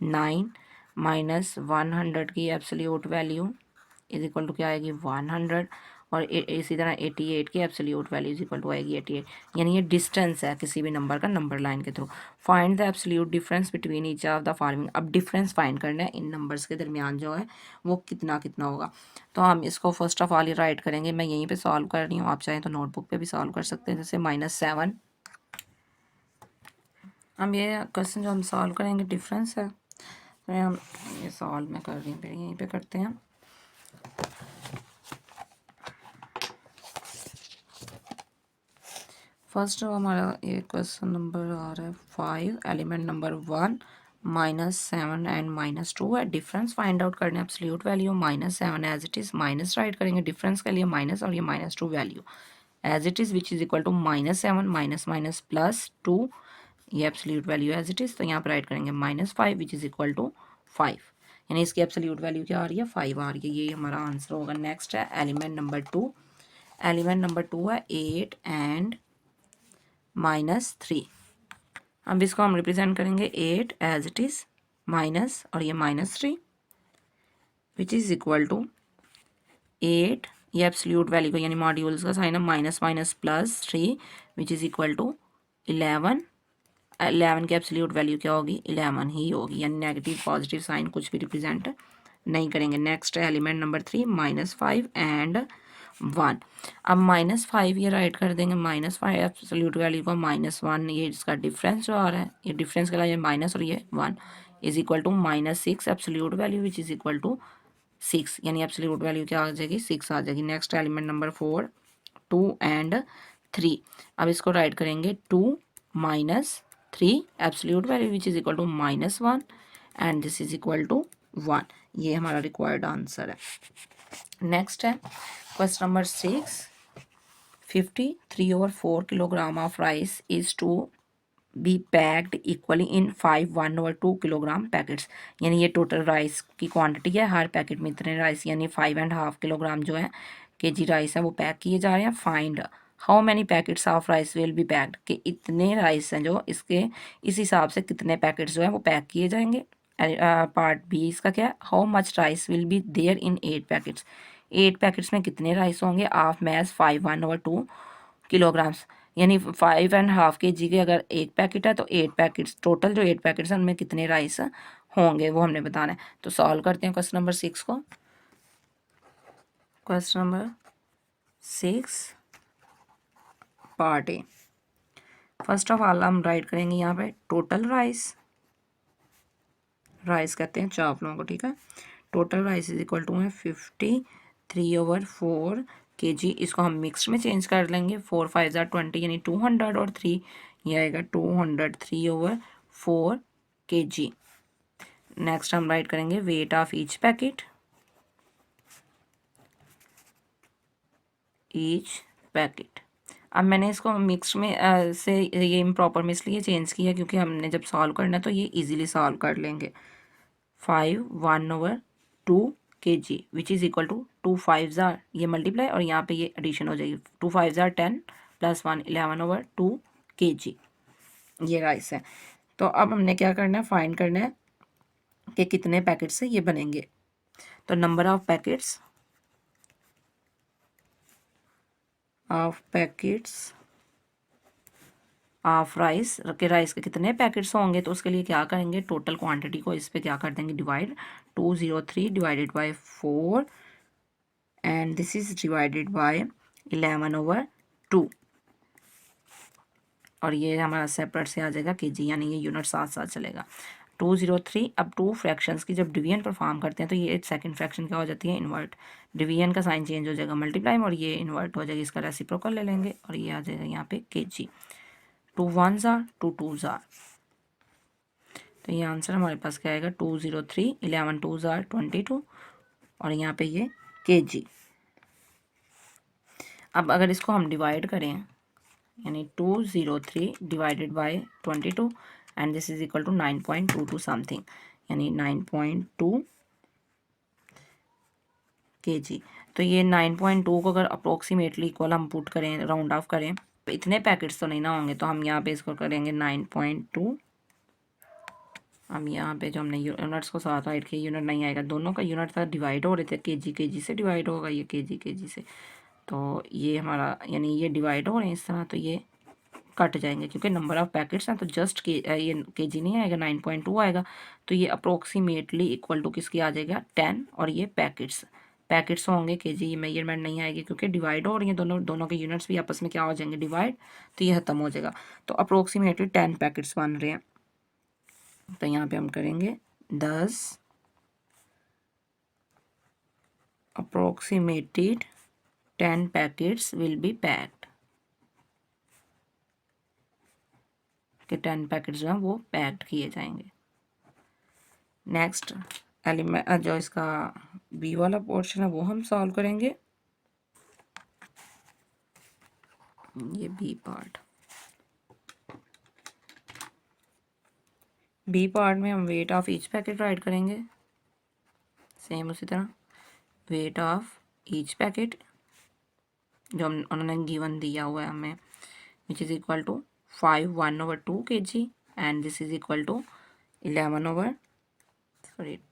9, -100 की absolute value is equal to क्या आएगी 100, और इसी तरह 88 की absolute value is equal to आएगी 88, यानी ये डिस्टेंस है किसी भी नंबर का नंबर लाइन के through. Find the absolute difference between each of the following. अब डिफरेंस फाइंड करना है इन नंबर्स के दरमियान जो है वो कितना कितना होगा। तो हम इसको first of all he right करेंगे, मैं यहीं पे सॉल्व कर रही हूँ, आप चाहें तो नोटबुक पे भी सॉल्व कर सकते हैं। जैसे -7, हम ये क्वेश्चन जो हम सॉल्व करेंगे डिफरेंस है, तो हम ये सॉल्व मैं कर रही हूँ, फिर यहीं पे करते हैं। फर्स्ट जो हमारा ये क्वेश्चन नंबर आ रहा है 5, एलिमेंट नंबर 1, -7 एंड -2 है। डिफरेंस फाइंड आउट करने absolute value -7 as it is, minus write करेंगे डिफरेंस के लिए माइनस, और ये -2 value as it is which is equal to -7 minus minus +2, ये absolute value as it is, तो यहाँ पर राइट करेंगे -5 विच इज़ इक्वल टू 5, यानी इसकी एब्सोल्यूट वैल्यू क्या आ रही है 5 आ रही है, ये हमारा आंसर होगा। नेक्स्ट है एलिमेंट नंबर 2, एलिमेंट नंबर 2 है 8 एंड -3। अब इसको हम रिप्रेजेंट करेंगे 8 एज इट इज़ माइनस, और ये -3 विच इज़ इक्वल टू 8, ये एब्सोल्यूट वैल्यू को यानी मॉड्यूल्स का साइन है minus minus +3 which is equal to 11। 11 की एब्सोल्यूट वैल्यू क्या होगी 11 ही होगी, यानी नेगेटिव पॉजिटिव साइन कुछ भी रिप्रेजेंट नहीं करेंगे। नेक्स्ट है एलिमेंट नंबर 3, -5 एंड 1। अब -5 ये राइट कर देंगे, -5 एब्सोल्यूट वैल्यू को -1, ये इसका डिफरेंस जो आ रहा है, ये डिफरेंस के लिए ये माइनस और ये 1 is equal to -6 absolute value which is equal to 6, यानी एब्सोल्यूट वैल्यू क्या आ जाएगी 6 आ जाएगी। Next element number 4, 2 and 3। अब इसको राइट करेंगे 2 -3 absolute value which is equal to -1 and this is equal to 1, ये हमारा रिक्वायर्ड आंसर है। नेक्स्ट है question number 6, 53/4 kilogram of rice is to be packed equally in 5 1/2 kilogram packets, यानी ये टोटल राइस की क्वांटिटी है, हर पैकेट में इतने राइस यानी 5.5 किलोग्राम जो है केजी राइस है वो पैक किए जा रहे हैं। Find how many packets of rice will B packed, कि इतने राइस हैं जो इसके इस हिसाब से कितने पैकेट्स जो है वो पैक किए जाएंगे। पार्ट बी इसका क्या है, how much rice will be there in 8 packets, 8 packets में कितने राइस होंगे ऑफ मैस 5 1/2 किलोग्राम्स, यानी 5.5 kg के अगर एक पैकेट है तो 8 पैकेट्स, टोटल जो 8 पैकेट्स हैं उनमें कितने राइस होंगे वो हमने बताना है। तो सॉल्व करते हैं क्वेश्चन नंबर 6 को। Question number 6 part A, first of all हम राइट करेंगे यहाँ पे टोटल राइस, राइस कहते हैं चावलों को, ठीक है। Total rice is equal to है 53/4 kg, इसको हम मिक्स्ड में चेंज कर लेंगे, 4 5 20 यानी 200 और 3 ये आएगा 203/4 kg। नेक्स्ट हम राइट करेंगे weight of each packet, each packet. अब मैंने इसको मिक्स में से ये इम्प्रॉपर में इसलिए चेंज किया क्योंकि हमने जब सॉल्व करना है तो ये इजीली सॉल्व कर लेंगे। 5 1/2 kg which is equal to 2 5 ये मल्टीप्लाई और यहाँ पे ये एडिशन हो जाएगी, 2 5 10 + 1 11/2 kg, ये राइस है। तो अब हमने क्या करना है, फाइंड करना है कि कितने पैकेट से ये बनेंगे। तो number of packets of rice के, राइस के कितने पैकेट्स होंगे, तो उसके लिए क्या करेंगे, टोटल क्वांटिटी को इस पे क्या कर देंगे divide, 203 divided by 4 and this is divided by 11/2, और ये हमारा सेपरेट से आ जाएगा केजी, यानी ये यूनिट साथ साथ चलेगा। 203, अब 2 फ्रैक्शंस की जब डिवीजन परफॉर्म करते हैं तो ये सेकंड फ्रैक्शन क्या हो जाती है, इन्वर्ट, डिवीजन का साइन चेंज हो जाएगा मल्टीप्लाई में और ये इन्वर्ट हो जाएगी, इसका रेसिप्रोकल ले लेंगे और ये आ जाएगा यहाँ पे केजी। 2 1s 2 2s, तो ये आंसर हमारे पास क्या आएगा 203, 11 2s 22 और यहाँ पे ये केजी। अब अगर इसको हम डिवाइड करें यानी 203 divided by 22 and this is equal to 9.22 something, यानी 9.2 kg। तो ये 9.2 को अगर अप्रोक्सीमेटली इक्वल हम पुट करें, राउंड ऑफ करें, तो इतने पैकेट्स तो नहीं ना होंगे, तो हम यहाँ पे इसको करेंगे 9.2। हम यहाँ पे जो हमने यूनिट्स को साथ राइट किया, यूनिट नहीं आएगा, दोनों का यूनिट था डिवाइड हो रहे थे, केजी से डिवाइड होगा, ये केजी से, तो ये हमारा यानी ये डिवाइड हो रहे हैं इस तरह, तो ये कट जाएंगे क्योंकि नंबर ऑफ पैकेट्स हैं, तो जस्ट ये केजी नहीं आएगा, 9.2 आएगा। तो ये अप्रोक्सीमेटली इक्वल टू किसकी आ जाएगा, 10, और ये पैकेट्स होंगे केजी, ये मेजरमेंट नहीं आएगी क्योंकि डिवाइड हो रही हैं, दोनों के यूनिट्स भी आपस में क्या हो जाएंगे, डिवाइड, तो ये ख़त्म हो जाएगा। तो अप्रोक्सीमेटली 10 पैकेट्स बन रहे हैं। तो यहाँ पे हम करेंगे 10 approximated 10 packets will be packed, कि 10 पैकेट्स जो हैं वो पैक्ड किए जाएंगे। नेक्स्ट एलिमेंट जो इसका बी वाला पोर्शन है वो हम सॉल्व करेंगे। ये बी पार्ट में हम weight of each packet right करेंगे, सेम उसी तरह वेट ऑफ ईच पैकेट जो हम उन्होंने गिवन दिया हुआ है हमें, which is equal to 1/2 kg and this is equal to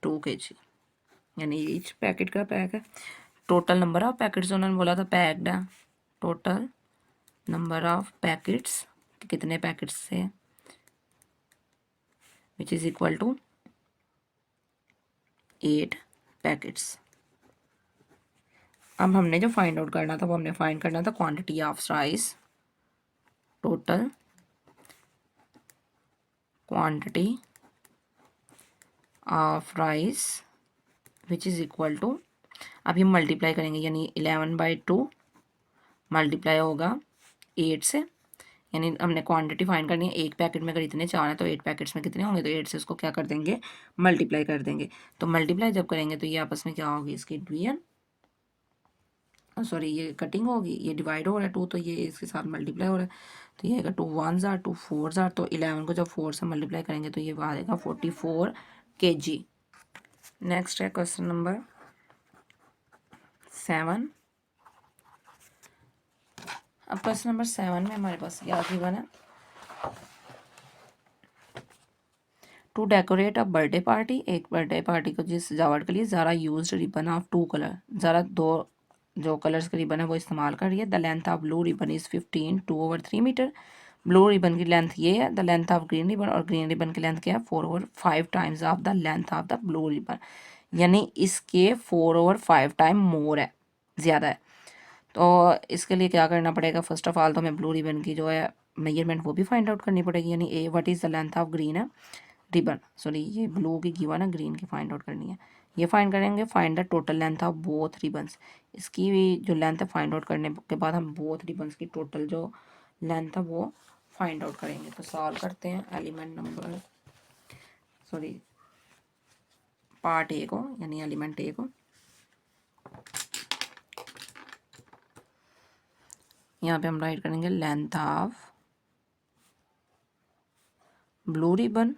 2 kg, यानी ईच पैकेट का पैक है। टोटल नंबर ऑफ पैकेट्स उन्होंने बोला था पैक्ड है, टोटल नंबर ऑफ पैकेट्स कितने पैकेट्स से, which is equal to 8 packets. अब हमने जो फाइंड आउट करना था वो हमने फाइंड करना था quantity of rice, total quantity of rice which is equal to, अभी हम मल्टीप्लाई करेंगे, यानी 11/2 मल्टीप्लाई होगा 8 से, यानी हमने क्वांटिटी फाइंड करनी है, एक पैकेट में अगर इतने चार हैं तो 8 पैकेट्स में कितने होंगे, तो 8 से उसको क्या कर देंगे, मल्टीप्लाई कर देंगे। तो मल्टीप्लाई जब करेंगे तो ये आपस में क्या होगी, इसकी डिवीजन, सॉरी ये कटिंग होगी, ये डिवाइड हो रहा है 2, तो ये इसके साथ मल्टीप्लाई हो रहा है, तो ये आएगा 2 1s are 2 4s are, तो 11 को जब 4 से मल्टीप्लाई करेंगे तो ये आ जाएगा 44 kg। नेक्स्ट है क्वेश्चन नंबर 7। अब क्वेश्चन नंबर 7 में हमारे पास क्या गिवन है, to decorate a birthday party, एक बर्थडे पार्टी को जिस सजावट के लिए Zara use ribbon of 2 colour, Zara 2 जो कलर्स के रिबन है वो इस्तेमाल कर रही है। The length of blue ribbon is 15 2/3 metre, blue ribbon की लेंथ ये है, the length of green ribbon, और ग्रीन रिबन की लेंथ क्या है, 4/5 times of the length of the blue ribbon, यानी इसके 4/5 टाइम मोर है, ज़्यादा है। तो इसके लिए क्या करना पड़ेगा, फर्स्ट ऑफ ऑल तो हमें ब्लू रिबन की जो है मेजरमेंट वो भी फाइंड आउट करनी पड़ेगी, यानी a what is the length of green है रिबन, सॉरी ये ब्लू की गिवन है, ग्रीन की फाइंड आउट करनी है, ये फाइंड करेंगे। Find the total length of both ribbons, इसकी भी जो लेंथ है फाइंड आउट करने के बाद हम बोथ रिबन्स की टोटल जो लेंथ है वो फाइंड आउट करेंगे। तो सॉल्व करते हैं element number, sorry part A को, यानी एलिमेंट ए को। यहाँ पे हम राइट करेंगे length of blue ribbon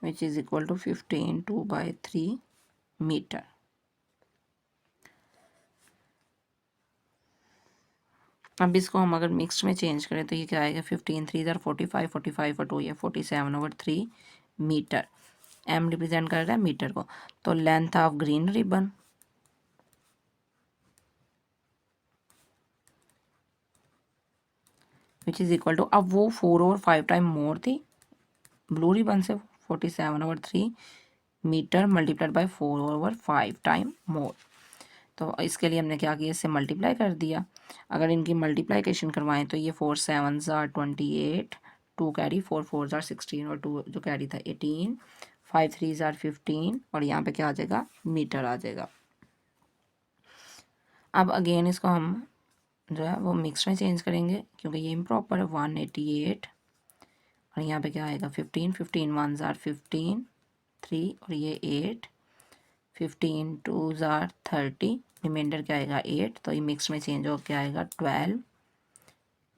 which is equal to 15 2/3 metre. अब इसको हम अगर मिक्स्ड में चेंज करें तो ये क्या आएगा, 15 3 ज़ार 45 45 और 2 ये 47/3 मीटर। एम रिप्रेजेंट कर रहा है मीटर को। तो length of green ribbon which is equal to, अब वो 4/5 टाइम मोर थी ब्लू रिबन से, 47/3 metre multiplied by 4/5 time more. तो इसके लिए हमने क्या किया, इससे मल्टीप्लाई कर दिया। अगर इनकी मल्टीप्लाइकेशन करवाएं तो ये 4 7s are 28, 2 carry, 4 4s are 16 और 2 जो कैरी था 18, 5 3s are 15 और यहाँ पे क्या आ जाएगा, मीटर आ जाएगा। अब अगेन इसको हम जो है वो मिक्स में चेंज करेंगे क्योंकि ये इम्प्रॉपर है। 188 और यहाँ पे क्या आएगा 15, 15 1s are 15, 3 और ये 8, 15 2 ज़ार 30, रिमाइंडर क्या आएगा 8, तो ये मिक्स में चेंज हो क्या आएगा 12,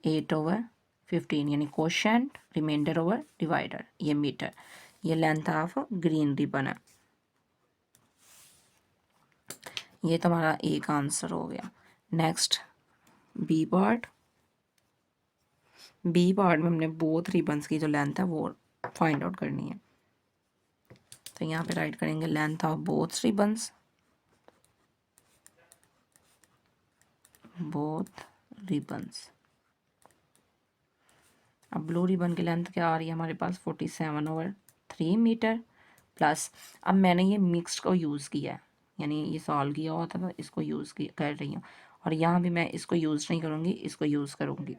8/15 यानी कोशेंट रिमाइंडर ओवर डिवाइडर, ये मीटर, ये लेंथ ऑफ ग्रीन रिबन है। ये तुम्हारा एक आंसर हो गया। Next B part. B part में हमने बोथ रिबन्स की जो लेंथ है वो फाइंड आउट करनी है। तो यहाँ पे राइट करेंगे length of both ribbons, both ribbons. अब ब्लू रिबन की लेंथ क्या आ रही है हमारे पास 47/3 मीटर प्लस, अब मैंने ये मिक्स्ड को यूज़ किया है, यानी ये सॉल्व किया हुआ था, इसको यूज़ कर रही हूँ, और यहाँ भी मैं इसको यूज़ नहीं करूँगी, इसको यूज़ करूँगी।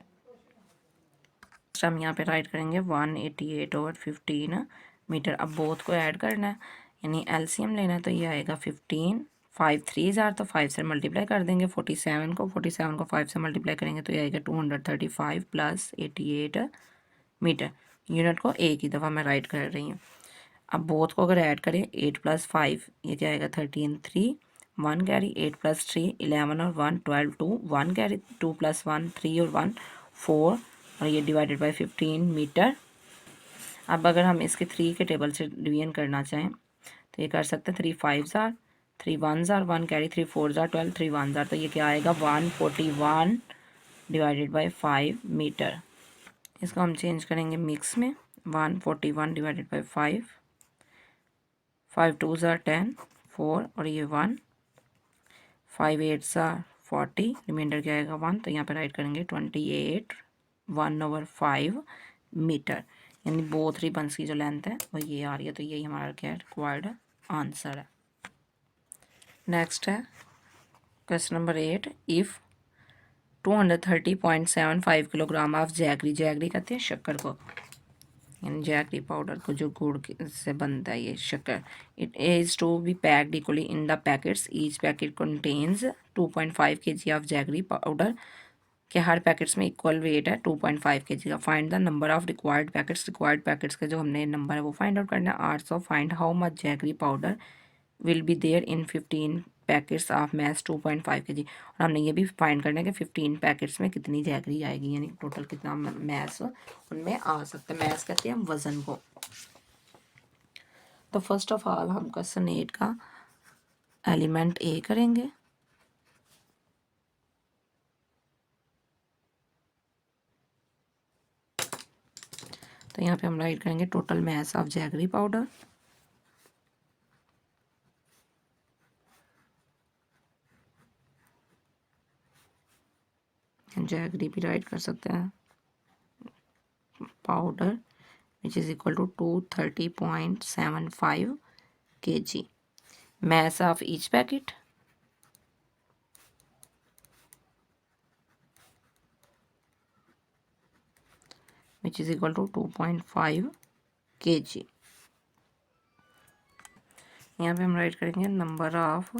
हम यहाँ पे राइट करेंगे 188/15 मीटर। अब बोथ को ऐड करना है, यानी एलसीएम लेना है, तो ये आएगा 15, 5 3 ज़ार, तो 5 से मल्टीप्लाई कर देंगे 47 को 5 से मल्टीप्लाई करेंगे तो ये आएगा 235 प्लस 88 मीटर। यूनिट को एक ही दफ़ा मैं राइट कर रही हूँ। अब बोथ को अगर ऐड करें 8 + 5 ये क्या आएगा 13 3 1 कैरी, 8 + 3 11 और 1 12 2 1 कैरी, 2 + 1 3 और 1 4, और ये डिवाइडेड बाय 15 मीटर। अब अगर हम इसके 3 के टेबल से डिवीजन करना चाहें तो ये कर सकते हैं 3 5 ज़ार, 3 1 ज़ार, 1 कैरी, 3 4 ज़ार 12, 3 1 ज़ार, तो ये क्या आएगा 141 डिवाइडेड बाय 5 मीटर। इसको हम चेंज करेंगे मिक्स में, 141 डिवाइडेड बाय 5, 5 2 ज़ार 10 4 और ये 1, 5 8 ज़ार 40, रिमाइंडर क्या आएगा 1, तो यहाँ पे राइट करेंगे 28 1/5 मीटर, यानी बोथ रिबन्स की जो लेंथ है वो ये आ रही है। तो यही हमारा क्या है रिक्वायर्ड आंसर है। नेक्स्ट है question number 8। If 230.75 kilogram of jaggery, jaggery कहते हैं शक्कर को, यानी जैगरी पाउडर को जो गुड़ से बनता है ये शक्कर, it is to be packed equally in the packets, each packet contains 2.5 kg of jaggery powder, कि हर पैकेट्स में इक्वल वेट है 2.5 kg का। Find the number of required packets, required packets का जो हमने नंबर है वो फाइंड आउट करना है। Also find how much jaggery powder will be there in 15 packets of mass 2.5 kg, और हमने ये भी फाइंड करना है कि 15 पैकेट्स में कितनी जैगरी आएगी, यानी टोटल कितना मैस उनमें आ सकता है। मैस कहते हैं हम वज़न को। तो फर्स्ट ऑफ ऑल हम क्वेश्चन 8 का एलिमेंट ए करेंगे। तो यहाँ पे हम राइट करेंगे total mass of jaggery powder, jaggery भी राइट कर सकते हैं, powder which is equal to 230.75 kg। mass of each packet, which is equal to 2.5 kg। यहाँ पे हम राइट करेंगे नंबर ऑफ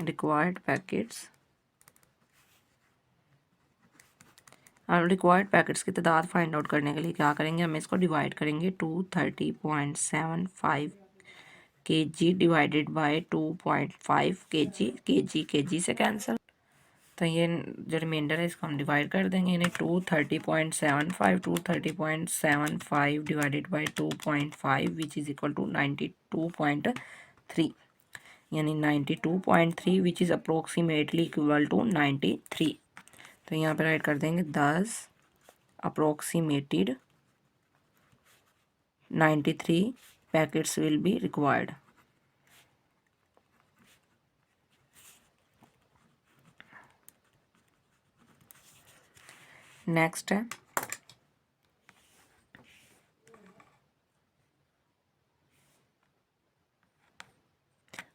रिक्वायर्ड पैकेट्स, और रिक्वायर्ड पैकेट्स की तादाद फाइंड आउट करने के लिए क्या करेंगे, हम इसको डिवाइड करेंगे 230.75 kg divided by 2.5 kg, kg से कैंसिल, तो ये जो रिमाइंडर है इसको हम डिवाइड कर देंगे, यानी 230.75 divided by 2.5 which is equal to 92.3, यानी 92.3 which is approximately equal to 93। तो यहाँ पे राइट कर देंगे 10 approximated 93 packets will be required. Next है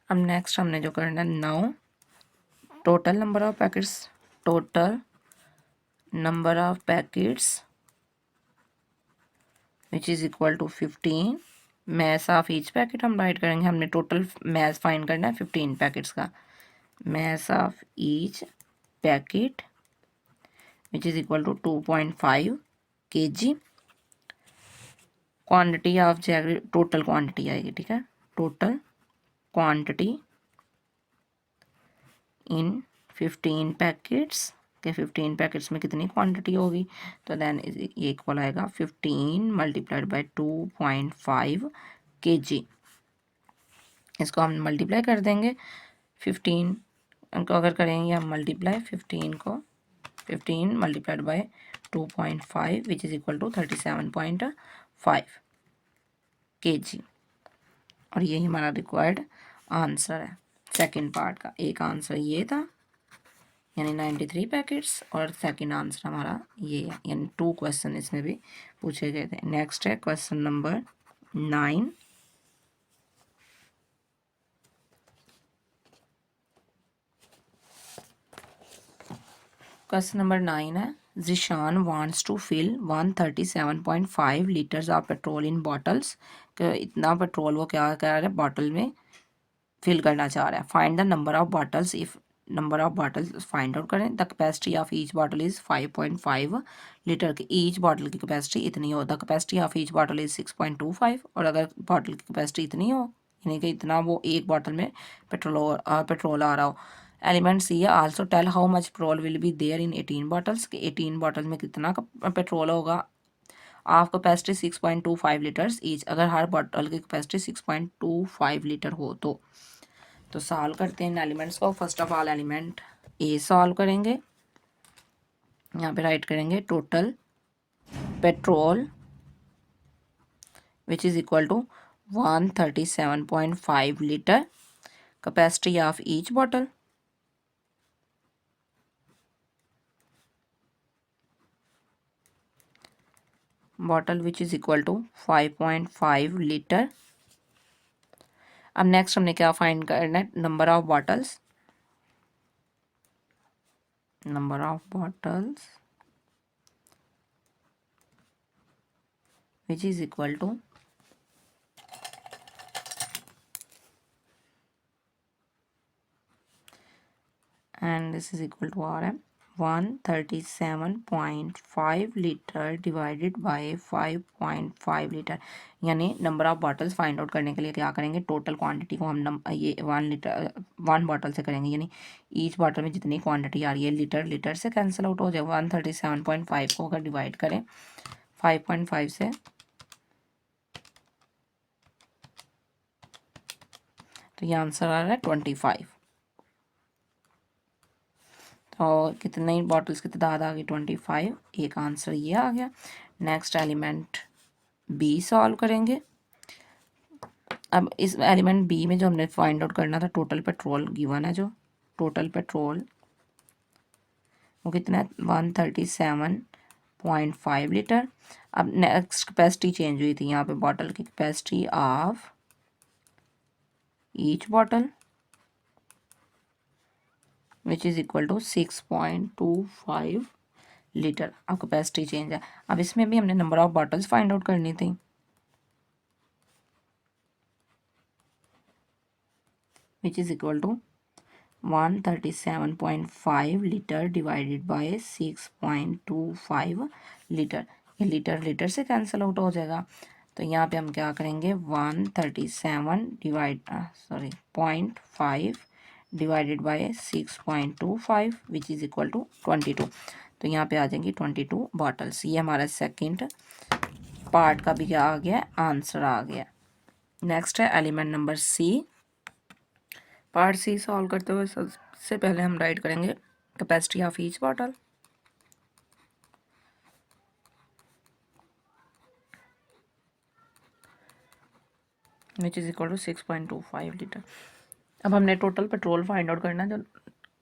अब नेक्स्ट हमने जो करना है 9 total number of packets, total number of packets which is equal to 15 mass of each packet हम राइट करेंगे, हमने टोटल मैस फाइंड करना है 15 पैकेट्स का। Mass of each packet which is equal to 2.5 kg। Quantity of jaggery, total quantity आएगी, ठीक है, टोटल क्वांटिटी इन 15 पैकेट्स के 15 पैकेट्स में कितनी क्वांटिटी होगी, तो देन ये इक्वल आएगा 15 मल्टीप्लाइड बाई 2.5 kg। इसको हम मल्टीप्लाई कर देंगे 15 को, अगर करेंगे हम multiply 15 multiplied by 2.5 which is equal to 37.5 kg। और यही हमारा रिक्वायर्ड आंसर है सेकंड पार्ट का। एक आंसर ये था यानी 93 पैकेट्स, और सेकंड आंसर हमारा ये है, यानी 2 क्वेश्चन इसमें भी पूछे गए थे। नेक्स्ट है क्वेश्चन नंबर 9। क्वेश्चन नंबर 9 है, Zishan wants to fill 137.5 litres of petrol in bottles. इतना पेट्रोल वो क्या कर रहा है, बॉटल में फिल करना चाह रहा है। Find the number of bottles if number of bottles find out करें। The capacity of each bottle is 5.5 litre की। ईच बॉटल की कैपेसिटी इतनी हो। The capacity of each bottle is 6.25। और अगर बॉटल की कैपेसिटी इतनी हो, यानी कि इतना वो एक बॉटल में पेट्रोल आ रहा हो। एलिमेंट सी है, also tell how much petrol will be there in 18 bottles. कि 18 बॉटल में कितना पेट्रोल होगा। Of capacity 6.25 litres each. अगर हर बॉटल की कैपेसिटी 6.25 लीटर हो तो सॉल्व करते हैं इन एलिमेंट्स को। First of all element A solve करेंगे। यहाँ पे राइट करेंगे total petrol which is equal to 137.5 litre. Capacity of each bottle which is equal to 5.5 litre. अब नेक्स्ट हमने क्या फाइंड करना है, number of bottles which is equal to and this is equal to RM 137.5 litre divided by 5.5 litre. यानी number of bottles find out करने के लिए क्या करेंगे, टोटल क्वांटिटी को हम ये 1 बॉटल से करेंगे। यानी ईच बॉटल में जितनी क्वांटिटी आ रही है, लीटर से कैंसिल आउट हो जाए। 137.5 को अगर डिवाइड करें 5.5 से, तो ये आंसर आ रहा है 25। तो कितने बॉटल्स की तादाद आ गई, 25। एक आंसर ये आ गया। नेक्स्ट एलिमेंट बी सॉल्व करेंगे। अब इस एलिमेंट बी में जो हमने फाइंड आउट करना था, टोटल पेट्रोल गिवन है, जो टोटल पेट्रोल वो कितना है 137.5 लीटर। अब नेक्स्ट कैपेसिटी चेंज हुई थी, यहाँ पे बॉटल की capacity of each bottle which is equal to 6.25 litre. अब कैपेसिटी चेंज है। अब इसमें भी हमने number of bottles find out करनी थी, which is equal to 137.5 litre divided by 6.25 litre. ये लीटर से कैंसिल आउट हो जाएगा। तो यहाँ पे हम क्या करेंगे, 137.5 divided by 6.25 which is equal to 22। तो यहाँ पे आ जाएंगी 22 बॉटल्स। ये हमारा सेकंड पार्ट का भी क्या आ गया, आंसर आ गया। नेक्स्ट है element number C. Part C solve करते हुए सबसे पहले हम राइट करेंगे capacity of each bottle which is equal to 6.25 litre. अब हमने टोटल पेट्रोल फाइंड आउट करना है, जो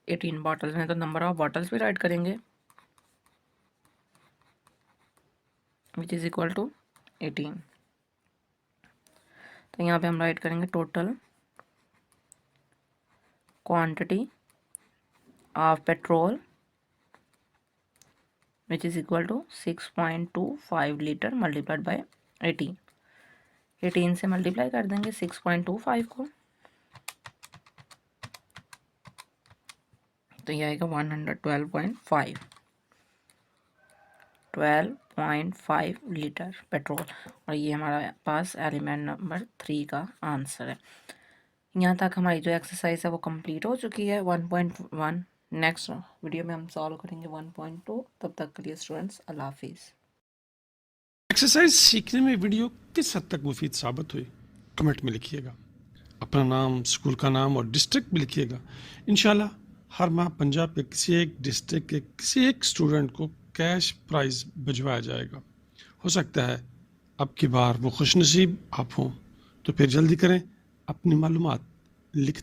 18 बॉटल्स हैं, तो नंबर ऑफ बॉटल्स भी राइट करेंगे विच इज़ इक्वल टू 18। तो यहाँ पे हम राइट करेंगे total quantity of petrol which is equal to 6.25 litre multiplied by 18। 18 से मल्टीप्लाई कर देंगे 6.25 को, तो ये आएगा 12.5 लीटर पेट्रोल। और ये हमारा पास एलिमेंट नंबर 3 का आंसर है। यहाँ तक हमारी जो एक्सरसाइज है वो कंप्लीट हो चुकी है 1.1। नेक्स्ट वीडियो में हम सॉल्व करेंगे 1.2। तब तक के लिए स्टूडेंट्स अल्लाह हाफिज़। एक्सरसाइज सीखने में वीडियो किस हद तक मुफीद साबित हुई, कमेंट में लिखिएगा। अपना नाम, स्कूल का नाम और डिस्ट्रिक्ट भी लिखिएगा। इंशाल्लाह हर माह पंजाब के किसी एक डिस्ट्रिक्ट के किसी एक स्टूडेंट को कैश प्राइज़ भिजवाया जाएगा। हो सकता है अब की बार वो खुशनसीब आप हों, तो फिर जल्दी करें, अपनी मालूमात लिख